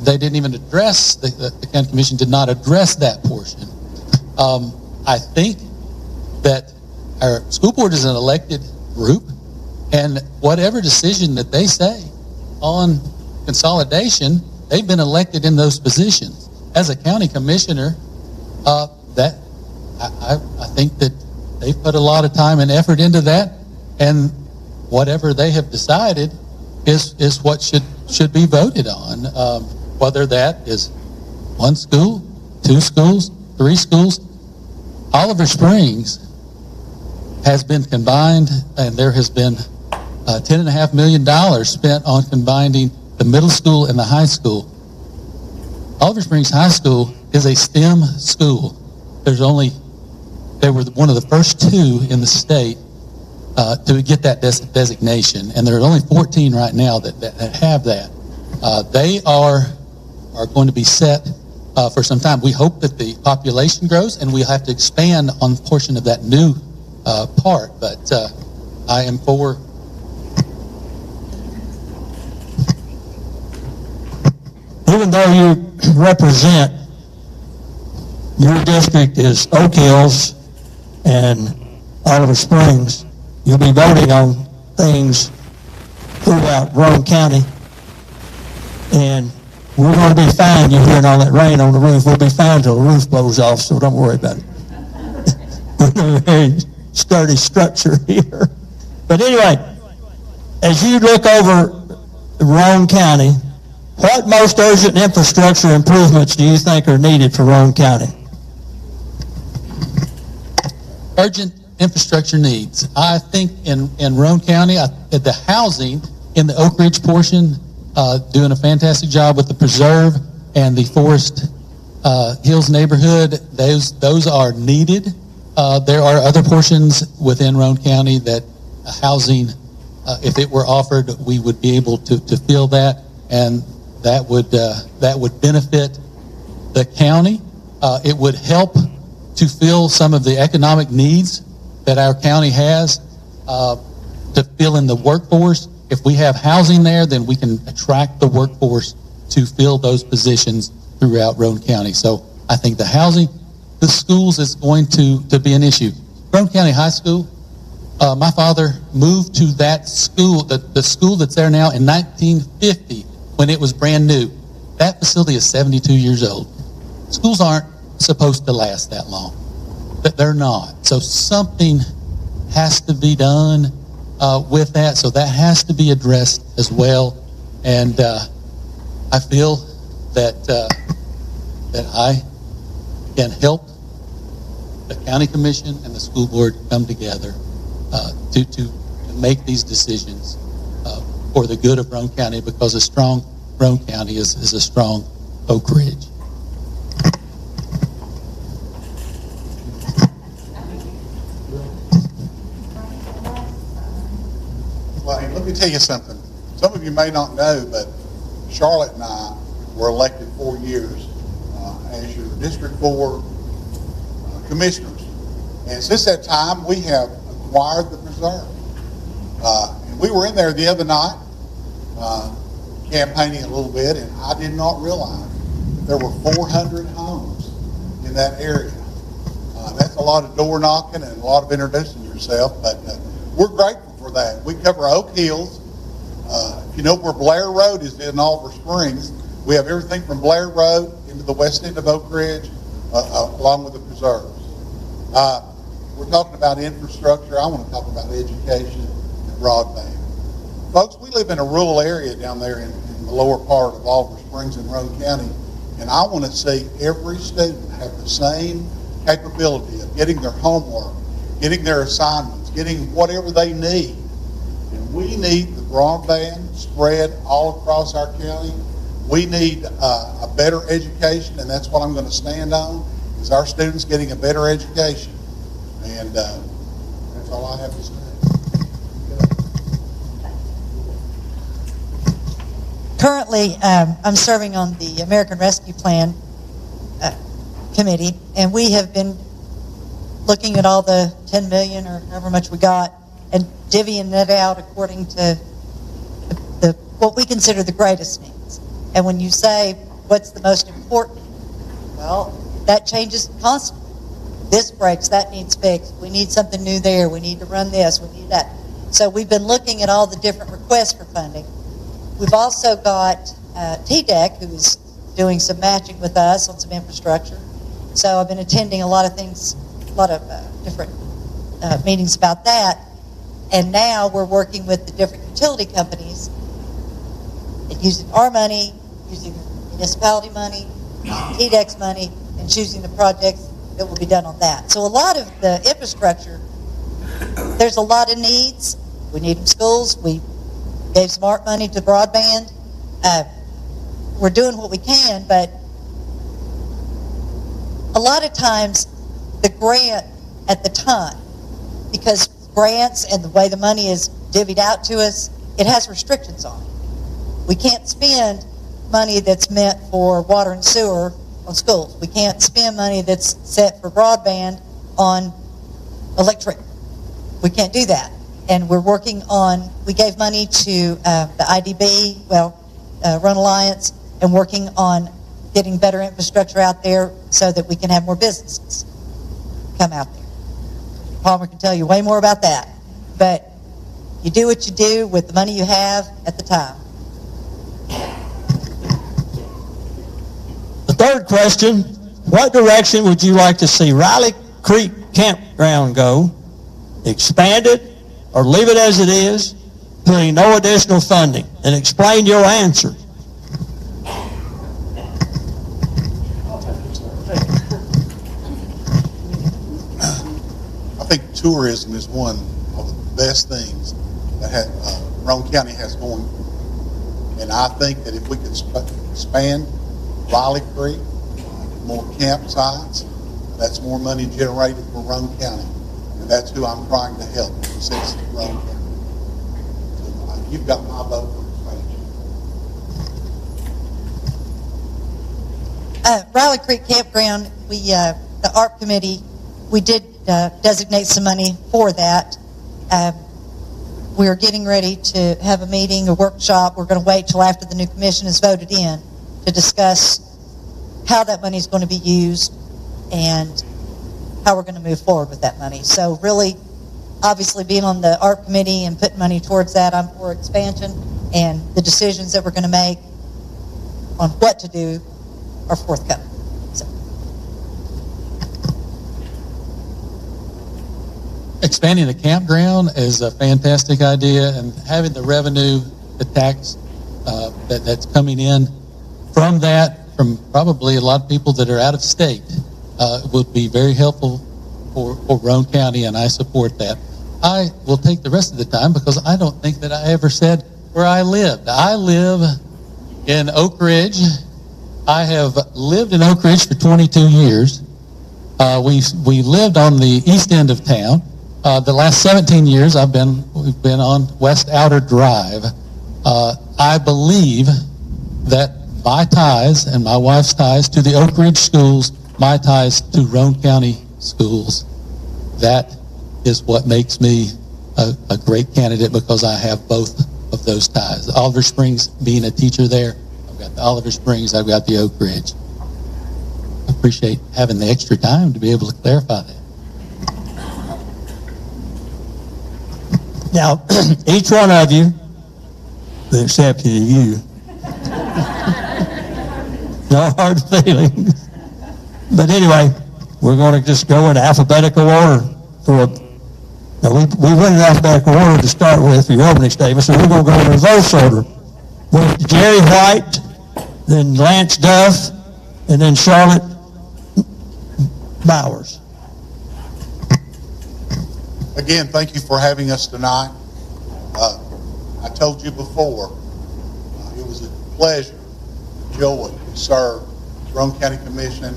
they didn't even address, the county commission did not address that portion. I think that our school board is an elected group, and whatever decision that they say on consolidation, they've been elected in those positions. As a county commissioner, I think that they've put a lot of time and effort into that, and whatever they have decided is what should be voted on, whether that is 1 school, 2 schools, 3 schools. Oliver Springs has been combined, and there has been $10.5 million spent on combining the middle school and the high school. Oliver Springs High School is a STEM school. They were one of the first 2 in the state to get that designation, and there are only 14 right now that have that. They are going to be set for some time. We hope that the population grows, and we'll have to expand on a portion of that new part, but I am for even though you represent, your district is Oak Hills and Oliver Springs, you'll be voting on things throughout Roane County. And we're going to be fine. You're hearing all that rain on the roof. We'll be fine till the roof blows off, so don't worry about it. We're a very sturdy structure here. But anyway, as you look over Roane County, what most urgent infrastructure improvements do you think are needed for Roane County? Urgent infrastructure needs. I think in Roane County, the housing in the Oak Ridge portion, doing a fantastic job with the preserve and the Forest Hills neighborhood. Those are needed. There are other portions within Roane County that housing, if it were offered, we would be able to fill that, and that would benefit the county. It would help to fill some of the economic needs that our county has, to fill in the workforce. If we have housing there, then we can attract the workforce to fill those positions throughout Roane County. So I think the housing, the schools is going to be an issue. Roane County High School, my father moved to that school, the school that's there now, in 1950 when it was brand new. That facility is 72 years old. Schools aren't supposed to last that long. They're not. So something has to be done with that. So that has to be addressed as well. And I feel that that I can help the county commission and the school board come together to make these decisions for the good of Roane County, because a strong Roane County is a strong Oak Ridge. Well, hey, let me tell you something. Some of you may not know, but Charlotte and I were elected 4 years as your District 4 commissioners. And since that time, we have acquired the preserve. And we were in there the other night campaigning a little bit, and I did not realize that there were 400 homes in that area. That's a lot of door knocking and a lot of introducing yourself, but we're grateful for that. We cover Oak Hills. If you know where Blair Road is in Oliver Springs, we have everything from Blair Road into the west end of Oak Ridge, along with the preserves. We're talking about infrastructure. I want to talk about education and broadband. Folks, we live in a rural area down there in the lower part of Oliver Springs in Roane County, and I want to see every student have the same capability of getting their homework, getting their assignments, getting whatever they need. And we need the broadband spread all across our county. We need a better education, and that's what I'm going to stand on, is our students getting a better education. And that's all I have to say. Currently, I'm serving on the American Rescue Plan Committee, and we have been looking at all the 10 million or however much we got and divvying it out according to what we consider the greatest needs. And when you say what's the most important, well, that changes constantly. This breaks, that needs fixed. We need something new there. We need to run this. We need that. So we've been looking at all the different requests for funding. We've also got TDEC, who's doing some matching with us on some infrastructure. So I've been attending a lot of things, a lot of different meetings about that. And now we're working with the different utility companies and using our money, using municipality money, TDEC's money, and choosing the projects that will be done on that. So a lot of the infrastructure, there's a lot of needs. We need them schools. We gave smart money to broadband. We're doing what we can, but a lot of times the grant at the time, because grants and the way the money is divvied out to us, it has restrictions on it. We can't spend money that's meant for water and sewer on schools. We can't spend money that's set for broadband on electric. We can't do that. And we're working on, we gave money to the IDB, Run Alliance, and working on getting better infrastructure out there so that we can have more businesses come out there. Palmer can tell you way more about that. But you do what you do with the money you have at the time. The third question, what direction would you like to see Riley Creek Campground go? Expanded or leave it as it is, putting no additional funding? And explain your answer. I think tourism is one of the best things that Roane County has going. And I think that if we could expand Riley Creek, more campsites, that's more money generated for Roane County. And that's who I'm trying to help, the citizens of Roane County. So you've got my vote for expansion. Riley Creek Campground, the ARP committee, we did designate some money for that. We're getting ready to have a meeting, a workshop. We're going to wait till after the new commission is voted in to discuss how that money is going to be used and how we're going to move forward with that money. So really, obviously being on the ARP committee and putting money towards that, I'm for expansion, and the decisions that we're going to make on what to do are forthcoming. So. Expanding the campground is a fantastic idea, and having the revenue, the tax that's coming in from that, from probably a lot of people that are out of state, would be very helpful for Roane County, and I support that. I will take the rest of the time because I don't think that I ever said where I lived. I live in Oak Ridge. I have lived in Oak Ridge for 22 years. We lived on the east end of town. The last 17 years we've been on West Outer Drive. I believe that my ties and my wife's ties to the Oak Ridge schools, my ties to Roane County schools, that is what makes me a great candidate, because I have both of those ties. Oliver Springs, being a teacher there, I've got the Oliver Springs, I've got the Oak Ridge. I appreciate having the extra time to be able to clarify that. Now, each one of you, except you, no hard feelings. But anyway, we're going to just go in alphabetical order. Now we went in alphabetical order to start with for your opening statement, so we're going to go in reverse order. With Jerry White, then Lance Duff, and then Charlotte Bowers. Again, thank you for having us tonight. I told you before, it was a pleasure, a joy to serve Roane County Commission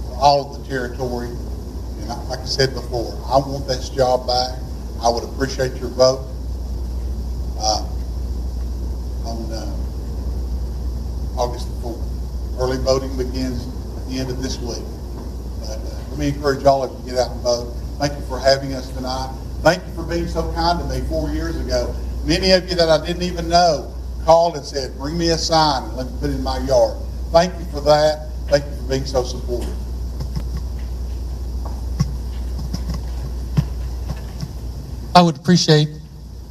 for all of the territory. And like I said before, I want this job back. I would appreciate your vote. On August the 4th. Early voting begins at the end of this week. But let me encourage all of you to get out and vote. Thank you for having us tonight. Thank you for being so kind to me 4 years ago. Many of you that I didn't even know called and said, bring me a sign and let me put it in my yard. Thank you for that. Thank you for being so supportive. I would appreciate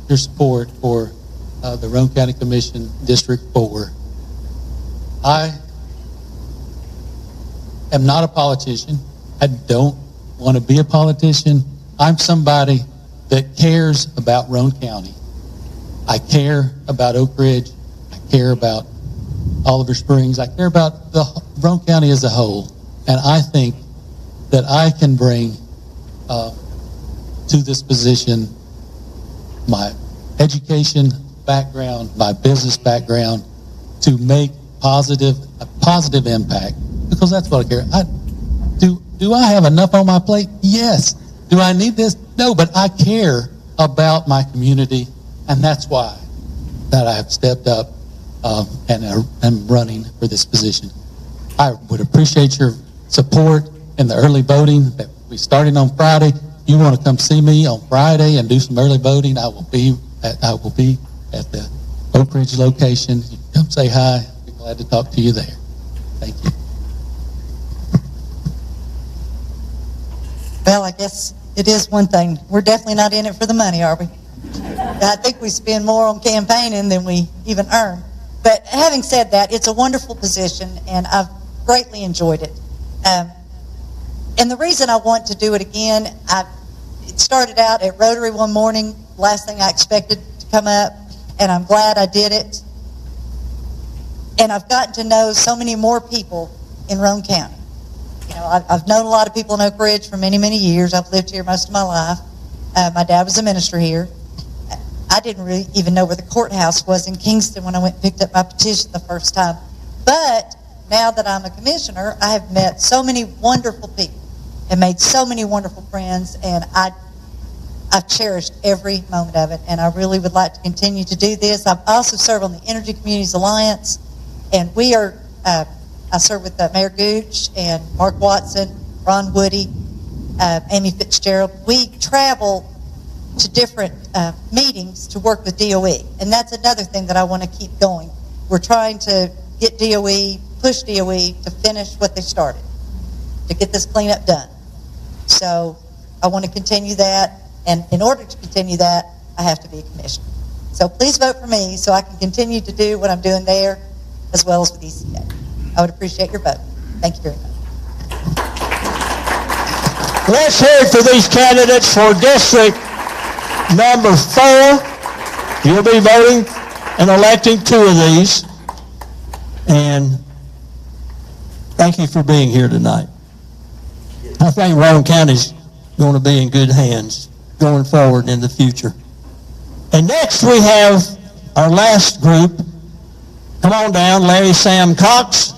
your support for the Roane County Commission District 4. I am not a politician. I don't want to be a politician. I'm somebody that cares about Roane County. I care about Oak Ridge. I care about Oliver Springs. I care about the Roane County as a whole. And I think that I can bring to this position my education background, my business background, to make a positive impact, because that's what I care. Do I have enough on my plate? Yes. Do I need this? No, but I care about my community, and that's why that I have stepped up and am running for this position. I would appreciate your support in the early voting that we starting on Friday. You want to come see me on Friday and do some early voting, I will be at the Oak Ridge location. You come say hi, glad to talk to you there. Thank you. Well, I guess it is one thing. We're definitely not in it for the money, are we? I think we spend more on campaigning than we even earn. But having said that, it's a wonderful position, and I've greatly enjoyed it. And the reason I want to do it again, it started out at Rotary one morning, last thing I expected to come up, and I'm glad I did it. And I've gotten to know so many more people in Roane County. You know, I've known a lot of people in Oak Ridge for many, many years. I've lived here most of my life. My dad was a minister here. I didn't really even know where the courthouse was in Kingston when I went and picked up my petition the first time. But now that I'm a commissioner, I have met so many wonderful people and made so many wonderful friends, and I've cherished every moment of it, and I really would like to continue to do this. I've also served on the Energy Communities Alliance, and we are, I serve with Mayor Gooch and Mark Watson, Ron Woody, Amy Fitzgerald. We travel to different meetings to work with DOE, and that's another thing that I want to keep going. We're trying to get DOE, push DOE to finish what they started, to get this cleanup done. So I want to continue that, and in order to continue that, I have to be a commissioner. So please vote for me so I can continue to do what I'm doing there as well as with ECA. I would appreciate your vote. Thank you very much. Let's hear it for these candidates for District Number 4. You'll be voting and electing 2 of these. And thank you for being here tonight. I think Roane County's going to be in good hands going forward in the future. And next we have our last group. Come on down, Larry Sam Cox,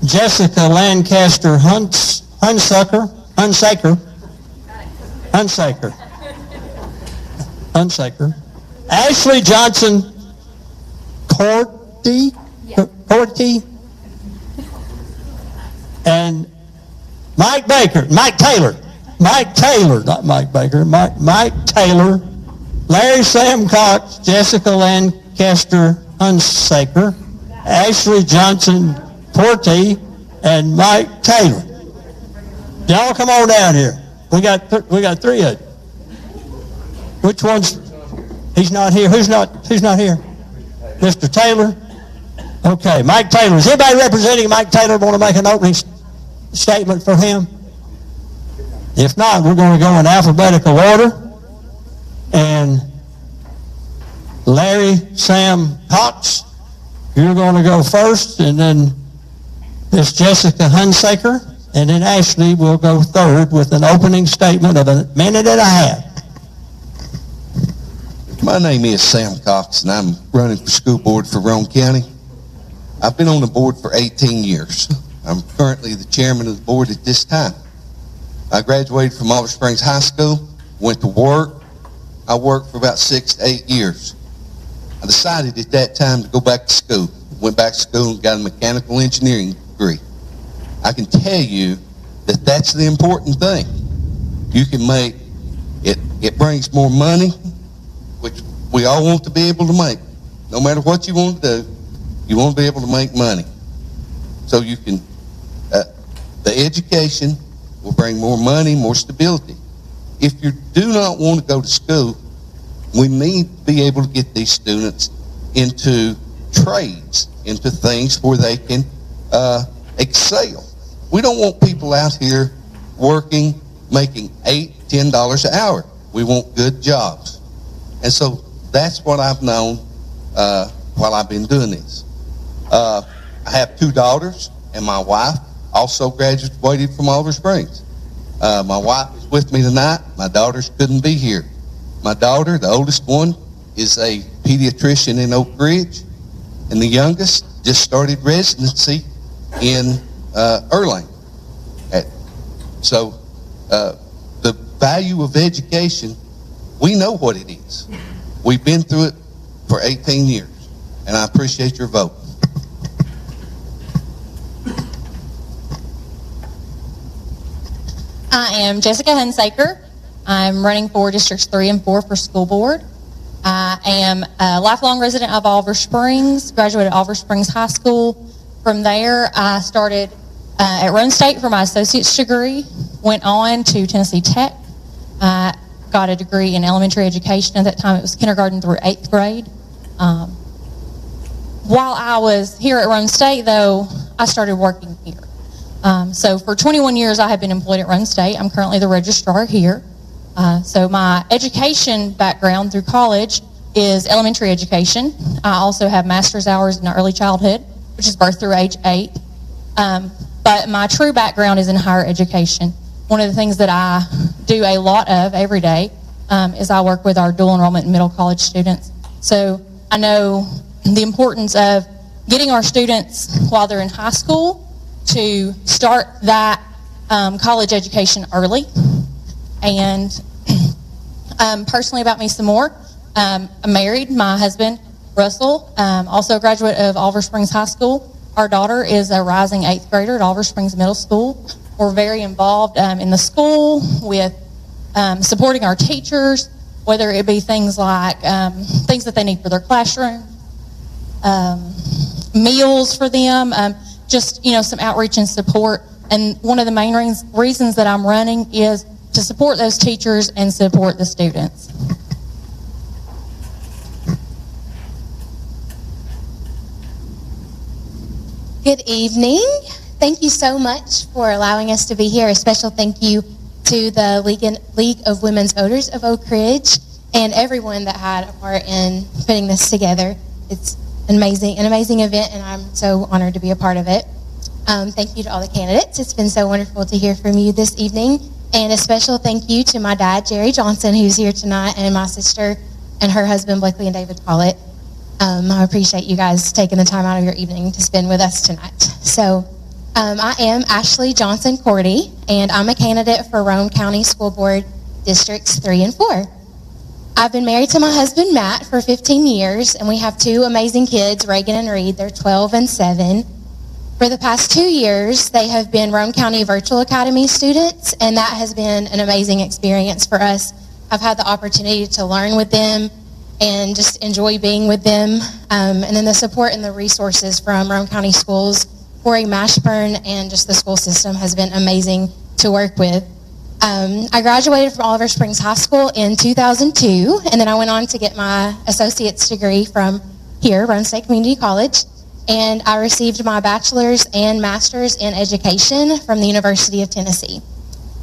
Jessica Lancaster Hunsaker, Ashley Johnson Corty, and Mike Taylor, Larry Sam Cox, Jessica Lancaster Hunsaker, Ashley Johnson Porty, and Mike Taylor. Y'all come on down here. We got 3 of you. Which one's? He's not here. Who's not here? Mr. Taylor. Okay, Mike Taylor. Is anybody representing Mike Taylor want to make an opening statement for him? If not, we're going to go in alphabetical order. And Larry Sam Cox, you're going to go first, and then Miss Jessica Hunsaker, and then Ashley will go third with an opening statement of a minute and a half. My name is Sam Cox, and I'm running for school board for Roane County. I've been on the board for 18 years. I'm currently the chairman of the board at this time. I graduated from Olive Springs High School, went to work. I worked for about 6 to 8 years. I decided at that time to go back to school. Went back to school and got a mechanical engineering degree. I can tell you that that's the important thing. You can make it, it brings more money, which we all want to be able to make. No matter what you want to do, you want to be able to make money. So you can, the education will bring more money, more stability. If you do not want to go to school, we need to be able to get these students into trades, into things where they can excel. We don't want people out here working, making $8, $10 an hour. We want good jobs. And so that's what I've known while I've been doing this. I have 2 daughters, and my wife also graduated from Olive Springs. My wife is with me tonight. My daughters couldn't be here. My daughter, the oldest one, is a pediatrician in Oak Ridge, and the youngest just started residency in Erlang. So the value of education, we know what it is. We've been through it for 18 years, and I appreciate your vote. I am Jessica Hunsaker. I'm running for Districts 3 and 4 for school board. I am a lifelong resident of Oliver Springs, graduated Oliver Springs High School. From there, I started at Roane State for my associate's degree, went on to Tennessee Tech. I got a degree in elementary education. At that time, it was kindergarten through 8th grade. While I was here at Roane State, though, I started working here. So for 21 years, I have been employed at Roane State. I'm currently the registrar here. So my education background through college is elementary education. I also have master's hours in early childhood, which is birth through age 8. But my true background is in higher education. One of the things that I do a lot of every day is I work with our dual enrollment and middle college students. So I know the importance of getting our students while they're in high school to start that college education early. And personally about me some more, I'm married. My husband, Russell, also a graduate of Oliver Springs High School. Our daughter is a rising 8th grader at Oliver Springs Middle School. We're very involved in the school with supporting our teachers, whether it be things like things that they need for their classroom, meals for them, just, some outreach and support. And one of the main reasons that I'm running is to support those teachers and support the students. Good evening. Thank you so much for allowing us to be here. A special thank you to the League of Women's Voters of Oak Ridge and everyone that had a part in putting this together. It's an amazing event, and I'm so honored to be a part of it. Thank you to all the candidates. It's been so wonderful to hear from you this evening. And a special thank you to my dad, Jerry Johnson, who's here tonight, and my sister and her husband, Blakely and David Pollitt. I appreciate you guys taking the time out of your evening to spend with us tonight. So I am Ashley Johnson Cordy, and I'm a candidate for Roane County School Board Districts 3 and 4. I've been married to my husband, Matt, for 15 years, and we have 2 amazing kids, Reagan and Reed. They're 12 and 7. For the past 2 years, they have been Roane County Virtual Academy students, and that has been an amazing experience for us. I've had the opportunity to learn with them and just enjoy being with them. And then the support and the resources from Roane County Schools, Corey Mashburn, and just the school system has been amazing to work with. I graduated from Oliver Springs High School in 2002, and then I went on to get my associate's degree from here, Roane State Community College. And I received my bachelor's and master's in education from the University of Tennessee.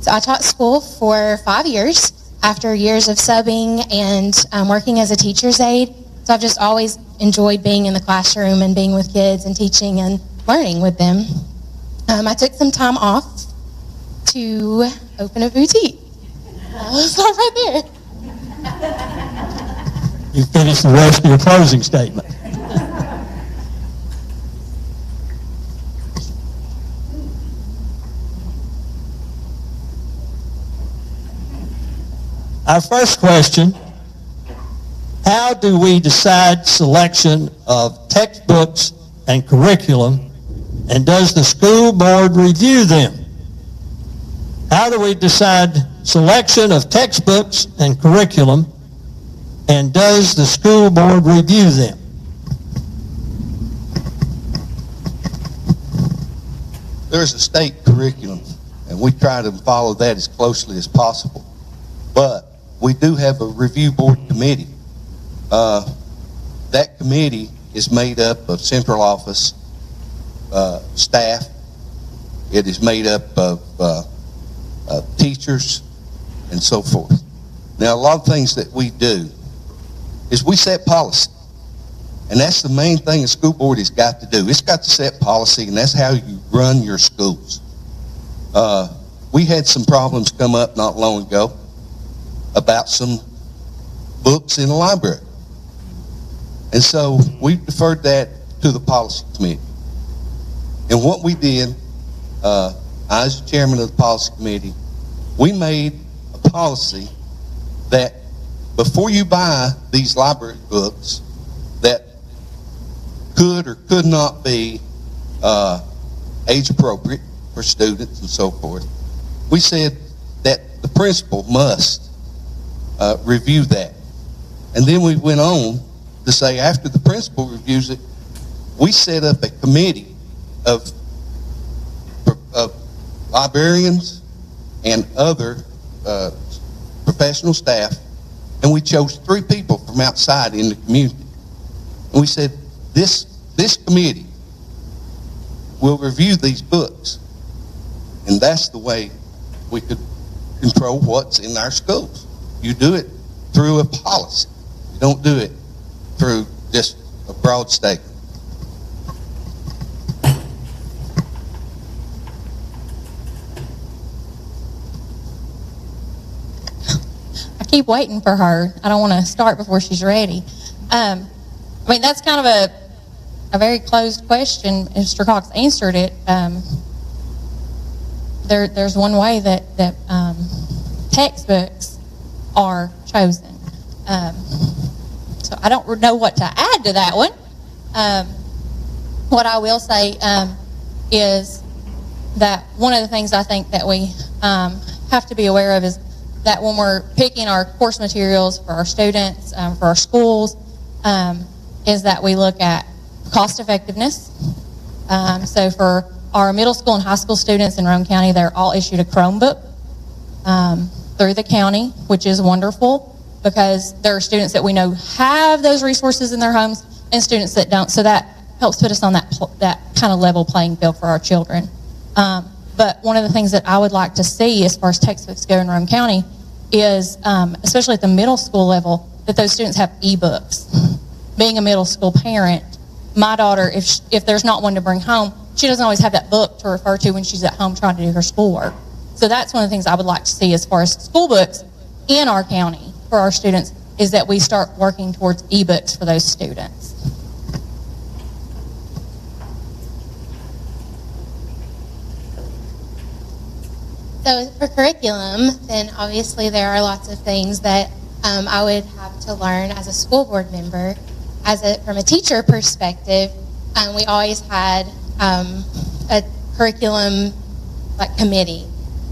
So I taught school for 5 years after years of subbing and working as a teacher's aide. So I've just always enjoyed being in the classroom and being with kids and teaching and learning with them. I took some time off to open a boutique. I'll start right there. You finished the rest of your closing statement. Our first question, how do we decide selection of textbooks and curriculum, and does the school board review them? How do we decide selection of textbooks and curriculum, and does the school board review them? There's a state curriculum, and we try to follow that as closely as possible. But we do have a review board committee. That committee is made up of central office staff. It is made up of teachers and so forth. Now, a lot of things that we do is we set policy. And that's the main thing a school board has got to do. It's got to set policy, and that's how you run your schools. We had some problems come up not long ago about some books in the library. And so we deferred that to the policy committee. And what we did, I as the chairman of the policy committee, we made a policy that before you buy these library books that could or could not be age appropriate for students and so forth, we said that the principal must review that. And then we went on to say, after the principal reviews it, we set up a committee of librarians and other professional staff, and we chose 3 people from outside in the community. And we said, this committee will review these books. And that's the way we could control what's in our schools. You do it through a policy. You don't do it through just a broad statement. I keep waiting for her. I don't want to start before she's ready. I mean, that's kind of a very closed question. Mr. Cox answered it. There's one way that textbooks are chosen. So I don't know what to add to that one. What I will say is that one of the things I think that we have to be aware of is that when we're picking our course materials for our students, for our schools, is that we look at cost effectiveness. So for our middle school and high school students in Roane County, they're all issued a Chromebook through the county, which is wonderful because there are students that we know have those resources in their homes and students that don't. So that helps put us on that kind of level playing field for our children. But one of the things that I would like to see as far as textbooks go in Roane County is, especially at the middle school level, that those students have e-books. Being a middle school parent, my daughter, if there's not one to bring home, she doesn't always have that book to refer to when she's at home trying to do her schoolwork. So that's one of the things I would like to see as far as school books in our county for our students, is that we start working towards e-books for those students. So for curriculum, then obviously there are lots of things that I would have to learn as a school board member. From a teacher perspective, we always had a curriculum committee,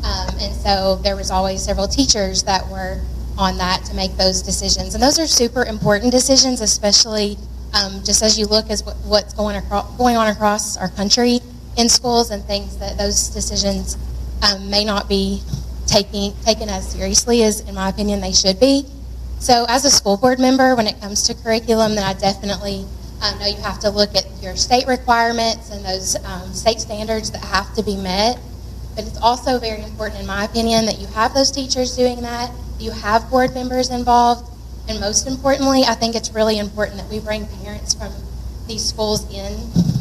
and so there was always several teachers that were on that to make those decisions, and those are super important decisions, especially just as you look at what's going on across our country in schools and things, that those decisions may not be taken as seriously as, in my opinion, they should be. So as a school board member, when it comes to curriculum, then I definitely know you have to look at your state requirements and those state standards that have to be met. But it's also very important, in my opinion, that you have those teachers doing that, you have board members involved, and most importantly, I think it's really important that we bring parents from these schools in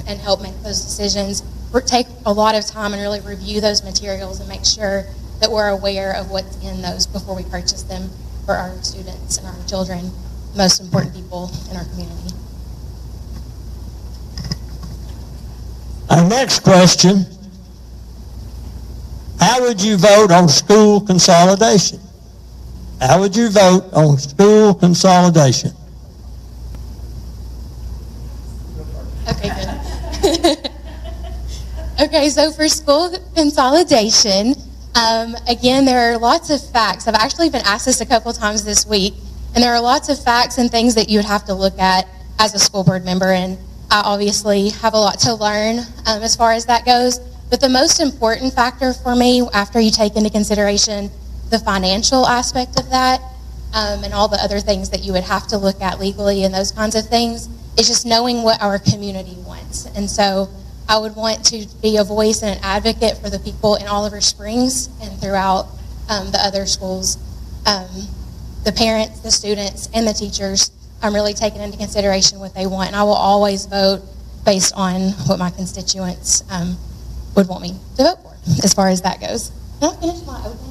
and help make those decisions. Take a lot of time and really review those materials and make sure that we're aware of what's in those before we purchase them for our students and our children, the most important people in our community. Our next question, how would you vote on school consolidation? How would you vote on school consolidation? Okay, good. Okay, so for school consolidation, again, there are lots of facts. I've actually been asked this a couple times this week, and there are lots of facts and things that you would have to look at as a school board member, and I obviously have a lot to learn as far as that goes. But the most important factor for me, after you take into consideration the financial aspect of that, and all the other things that you would have to look at legally and those kinds of things, is just knowing what our community wants. And so I would want to be a voice and an advocate for the people in Oliver Springs and throughout the other schools. The parents, the students, and the teachers, I'm really taking into consideration what they want. And I will always vote based on what my constituents would want me to vote for, as far as that goes. Can I finish my opening?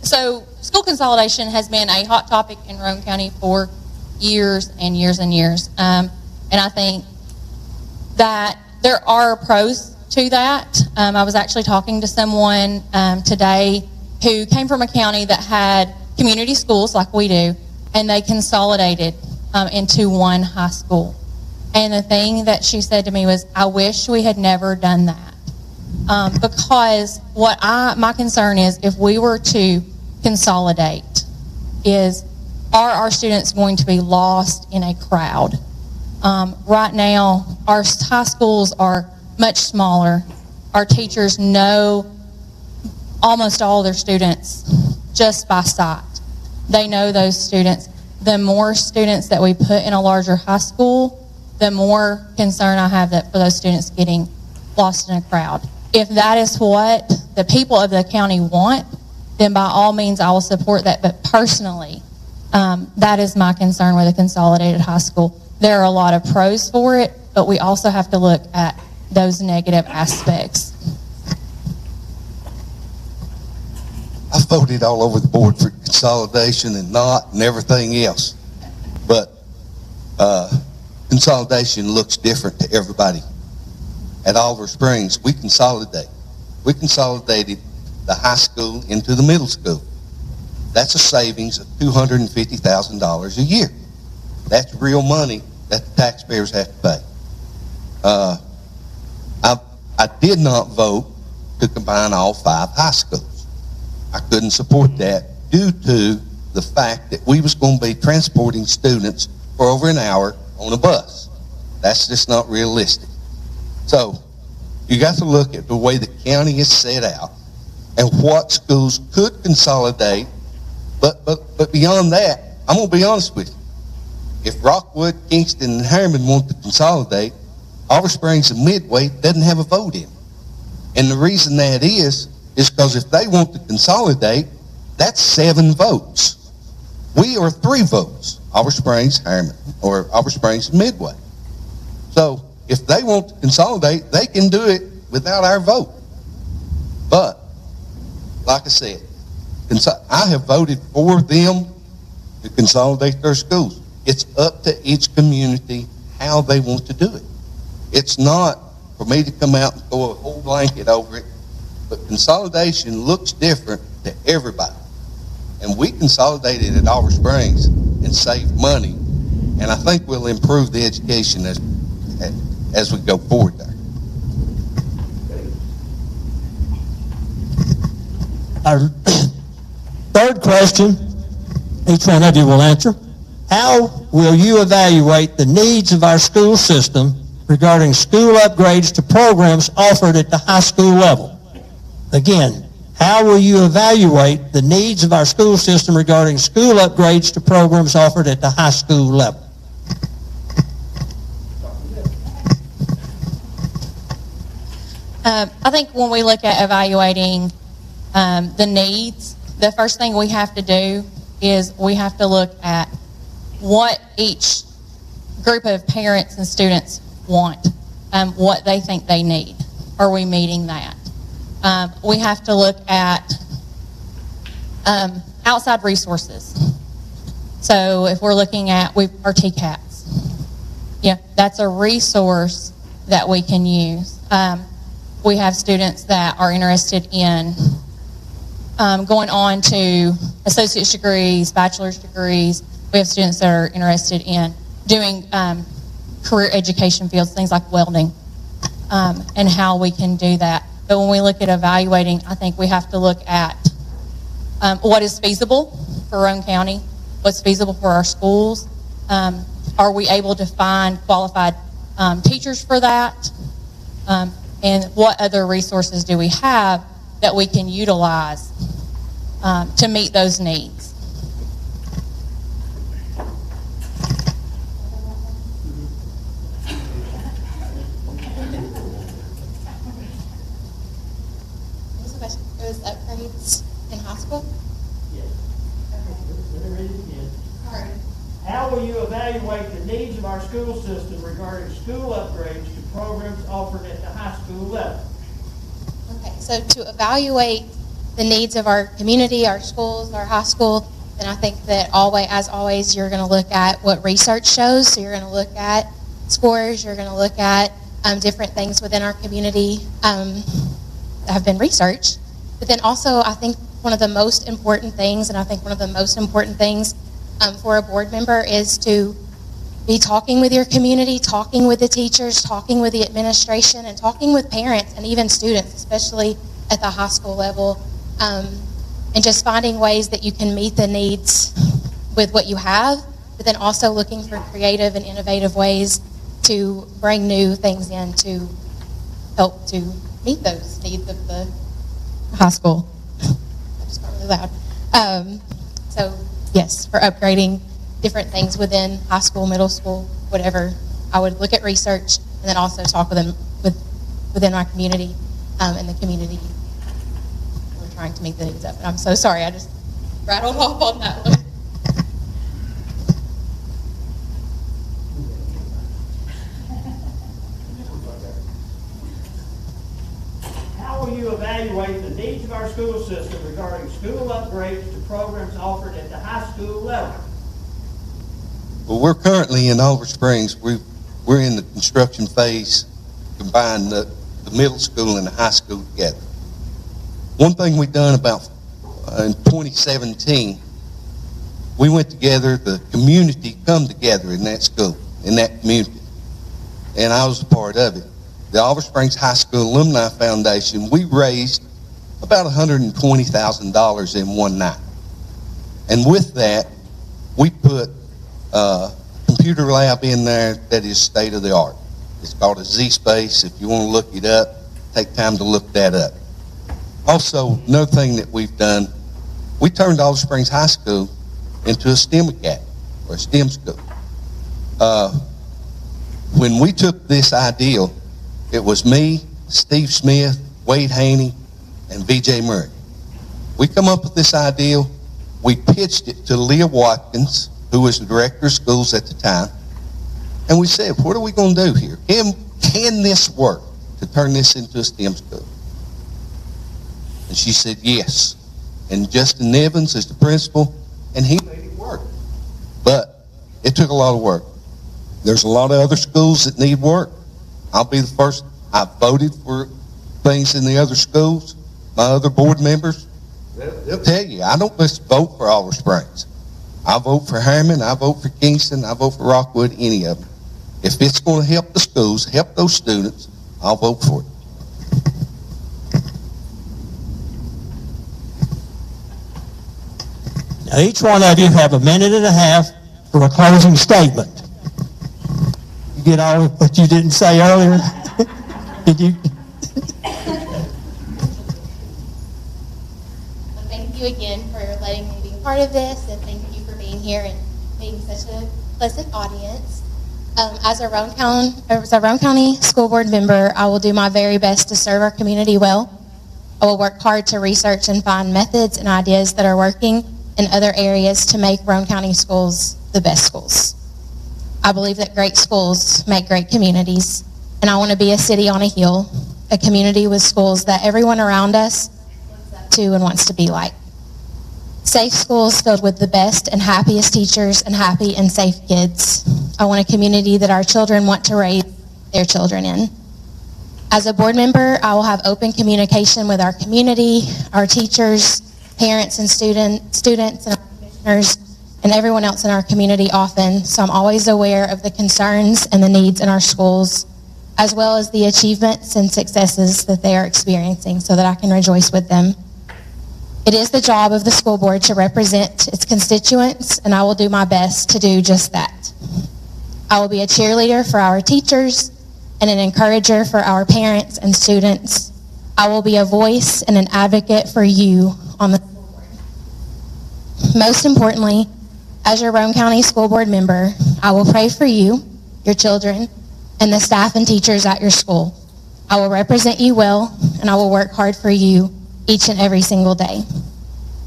So school consolidation has been a hot topic in Roane County for years and years and years. And I think that there are pros to that. I was actually talking to someone today who came from a county that had community schools like we do, and they consolidated into one high school. And the thing that she said to me was, I wish we had never done that. Because my concern is if we were to consolidate, are our students going to be lost in a crowd? Right now, our high schools are much smaller. Our teachers know almost all their students just by sight. They know those students. The more students that we put in a larger high school, the more concern I have that for those students getting lost in a crowd. If that is what the people of the county want, then by all means I will support that. But personally, that is my concern with a consolidated high school. There are a lot of pros for it, but we also have to look at those negative aspects. I voted all over the board for consolidation and everything else. But consolidation looks different to everybody. At Oliver Springs, we consolidate. We consolidated the high school into the middle school. That's a savings of $250,000 a year. That's real money that the taxpayers have to pay. I did not vote to combine all 5 high schools. I couldn't support that due to the fact that we was going to be transporting students for over an hour on a bus. That's just not realistic. So you got to look at the way the county is set out and what schools could consolidate. But beyond that, I'm going to be honest with you. If Rockwood, Kingston, and Harriman want to consolidate, Oliver Springs and Midway doesn't have a vote in. And the reason that is because if they want to consolidate, that's 7 votes. We are 3 votes, Oliver Springs, Harriman, or Oliver Springs and Midway. So if they want to consolidate, they can do it without our vote. But, like I said, I have voted for them to consolidate their schools. It's up to each community how they want to do it. It's not for me to come out and throw a whole blanket over it, but consolidation looks different to everybody. And we consolidated at Oliver Springs and saved money, and I think we'll improve the education as we go forward there. Our third question, each one of you will answer. How will you evaluate the needs of our school system regarding school upgrades to programs offered at the high school level? Again, how will you evaluate the needs of our school system regarding school upgrades to programs offered at the high school level? I think when we look at evaluating the needs, the first thing we have to do is we have to look at what each group of parents and students want, what they think they need. Are we meeting that? We have to look at outside resources. So if we're looking at our TCAPs, yeah, that's a resource that we can use. We have students that are interested in going on to associate's degrees, bachelor's degrees. We have students that are interested in doing career education fields, things like welding, and how we can do that. But when we look at evaluating, I think we have to look at what is feasible for Roane County, what's feasible for our schools. Are we able to find qualified teachers for that? And what other resources do we have that we can utilize to meet those needs? Those upgrades in high school? Yes. How will you evaluate the needs of our school system regarding school upgrades to programs offered at the high school level? Okay, so to evaluate the needs of our community, our schools, our high school, then I think that as always, you're going to look at what research shows. So you're going to look at scores, you're going to look at different things within our community that have been researched. But then also, I think one of the most important things, for a board member is to be talking with your community, talking with the teachers, talking with the administration, and talking with parents and even students, especially at the high school level, and just finding ways that you can meet the needs with what you have, but then also looking for creative and innovative ways to bring new things in to help to meet those needs of the high school. I just got really loud. So yes, for upgrading different things within high school, middle school, whatever, I would look at research and then also talk with them within my community and the community we're trying to meet the needs of. And I'm so sorry, I just rattled off on that one. How will you evaluate the needs of our school system regarding school upgrades to programs offered at the high school level? Well, we're currently in Oliver Springs. We're in the construction phase, combine the middle school and the high school together. One thing we've done about in 2017, we went together, the community come together in that school, in that community, and I was a part of it. The Oliver Springs High School Alumni Foundation, we raised about $120,000 in one night. And with that, we put a computer lab in there that is state of the art. It's called a Z-Space. If you want to look it up, take time to look that up. Also, another thing that we've done, we turned Oliver Springs High School into a STEM academy, or a STEM school. When we took this ideal, it was me, Steve Smith, Wade Haney, and VJ Murray. We come up with this ideal. We pitched it to Leah Watkins, who was the director of schools at the time, and we said, what are we going to do here? Can this work to turn this into a STEM school? And she said yes. And Justin Evans is the principal, and he made it work. But it took a lot of work. There's a lot of other schools that need work. I'll be the first. I voted for things in the other schools. My other board members, they'll tell you, I don't just vote for Oliver Springs. I vote for Harriman, I vote for Kingston, I vote for Rockwood, any of them. If it's going to help the schools, help those students, I'll vote for it. Now, each one of you have a minute and a half for a closing statement. You get all of what you didn't say earlier? Did you? Well, thank you again for letting me be part of this, and thank you for being here and being such a pleasant audience. As a Roane County School Board member, I will do my very best to serve our community well. I will work hard to research and find methods and ideas that are working in other areas to make Roane County schools the best schools. I believe that great schools make great communities, and I want to be a city on a hill, a community with schools that everyone around us looks up to and wants to be like. Safe schools filled with the best and happiest teachers and happy and safe kids. I want a community that our children want to raise their children in. As a board member, I will have open communication with our community, our teachers, parents and students and our commissioners, and everyone else in our community often, so I'm always aware of the concerns and the needs in our schools, as well as the achievements and successes that they are experiencing so that I can rejoice with them. It is the job of the school board to represent its constituents, and I will do my best to do just that. I will be a cheerleader for our teachers and an encourager for our parents and students. I will be a voice and an advocate for you on the school board. Most importantly, as your Roane County School Board member, I will pray for you, your children, and the staff and teachers at your school. I will represent you well, and I will work hard for you each and every single day.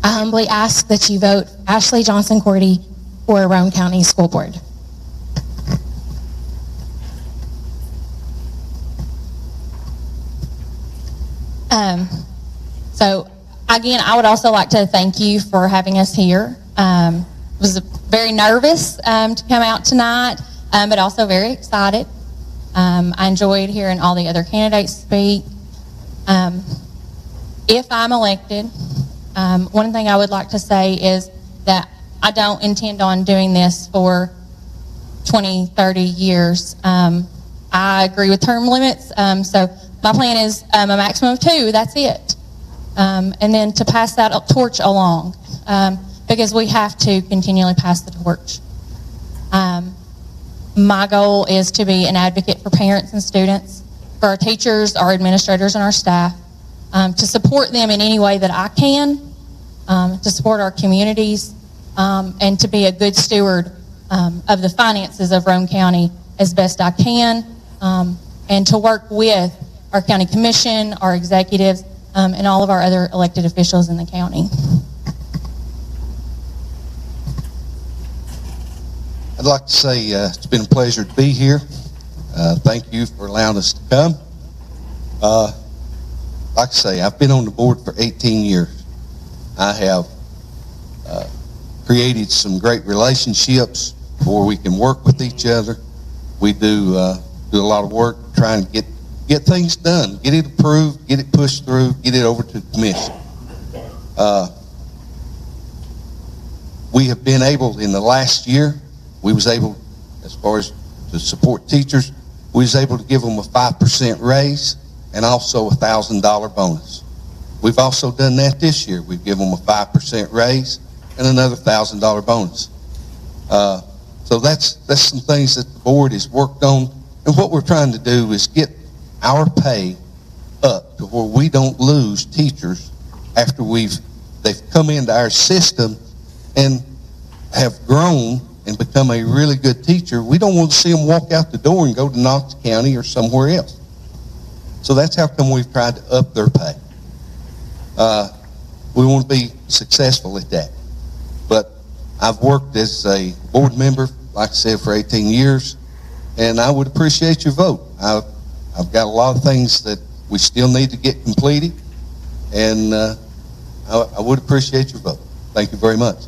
I humbly ask that you vote Ashley Johnson Cordy for Roane County School Board. So again, I would also like to thank you for having us here. Was very nervous to come out tonight, but also very excited. I enjoyed hearing all the other candidates speak. If I'm elected, one thing I would like to say is that I don't intend on doing this for 20, 30 years. I agree with term limits, so my plan is a maximum of 2, that's it. And then to pass that torch along, because we have to continually pass the torch. My goal is to be an advocate for parents and students, for our teachers, our administrators, and our staff, to support them in any way that I can, to support our communities, and to be a good steward of the finances of Roane County as best I can, and to work with our county commission, our executives, and all of our other elected officials in the county. I'd like to say it's been a pleasure to be here. Thank you for allowing us to come. Like I say, I've been on the board for 18 years. I have created some great relationships where we can work with each other. We do a lot of work trying to get things done, get it approved, get it pushed through, get it over to the commission. We have been able, in the last year, we was able, as far as to support teachers, we was able to give them a 5% raise and also a $1,000 bonus. We've also done that this year. We've given them a 5% raise and another $1,000 bonus. So that's some things that the board has worked on. And what we're trying to do is get our pay up to where we don't lose teachers after they've come into our system and have grown and become a really good teacher. We don't want to see them walk out the door and go to Knox County or somewhere else. So that's how come we've tried to up their pay. We want to be successful at that. But I've worked as a board member, like I said, for 18 years, and I would appreciate your vote. I've got a lot of things that we still need to get completed, and I would appreciate your vote. Thank you very much.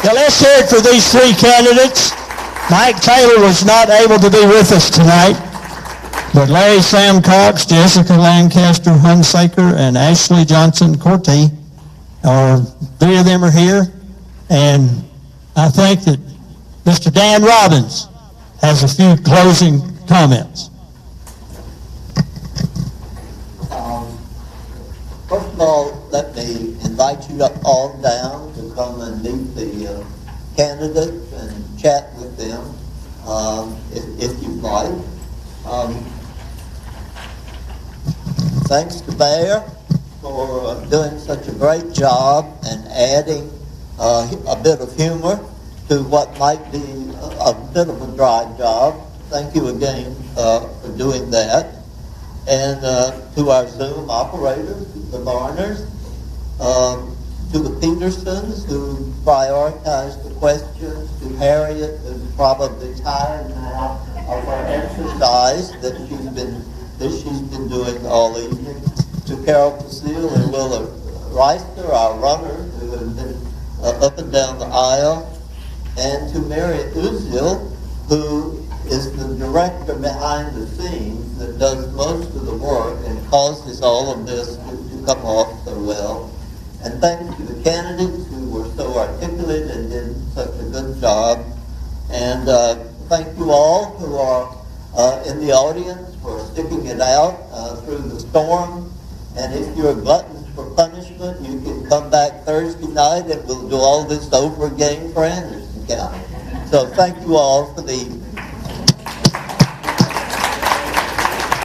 Now let's hear it for these 3 candidates. Mike Taylor was not able to be with us tonight, but Larry Sam Cox, Jessica Lancaster Hunsaker, and Ashley Johnson Corte, 3 of them are here, and I think that Mr. Dan Robbins has a few closing comments. First of all, let me invite you all down to come and meet the candidates and chat with them if you'd like. Thanks to Bear for doing such a great job and adding a bit of humor to what might be a bit of a dry job. Thank you again for doing that. And to our Zoom operators, the Varners, to the Petersons who prioritized the questions, to Harriet, who's probably tired now of her exercise that she's been doing all evening, to Carol Basile and Willa Reister, our runners, who have been up and down the aisle, and to Mary Uzil, who is the director behind the scenes that does most of the work and causes all of this to come off so well. And thanks to the candidates who were so articulate and did such a good job. And thank you all who are in the audience for sticking it out through the storm. And if you're gluttons for punishment, you can come back Thursday night and we'll do all this over again for Anderson County. So thank you all for the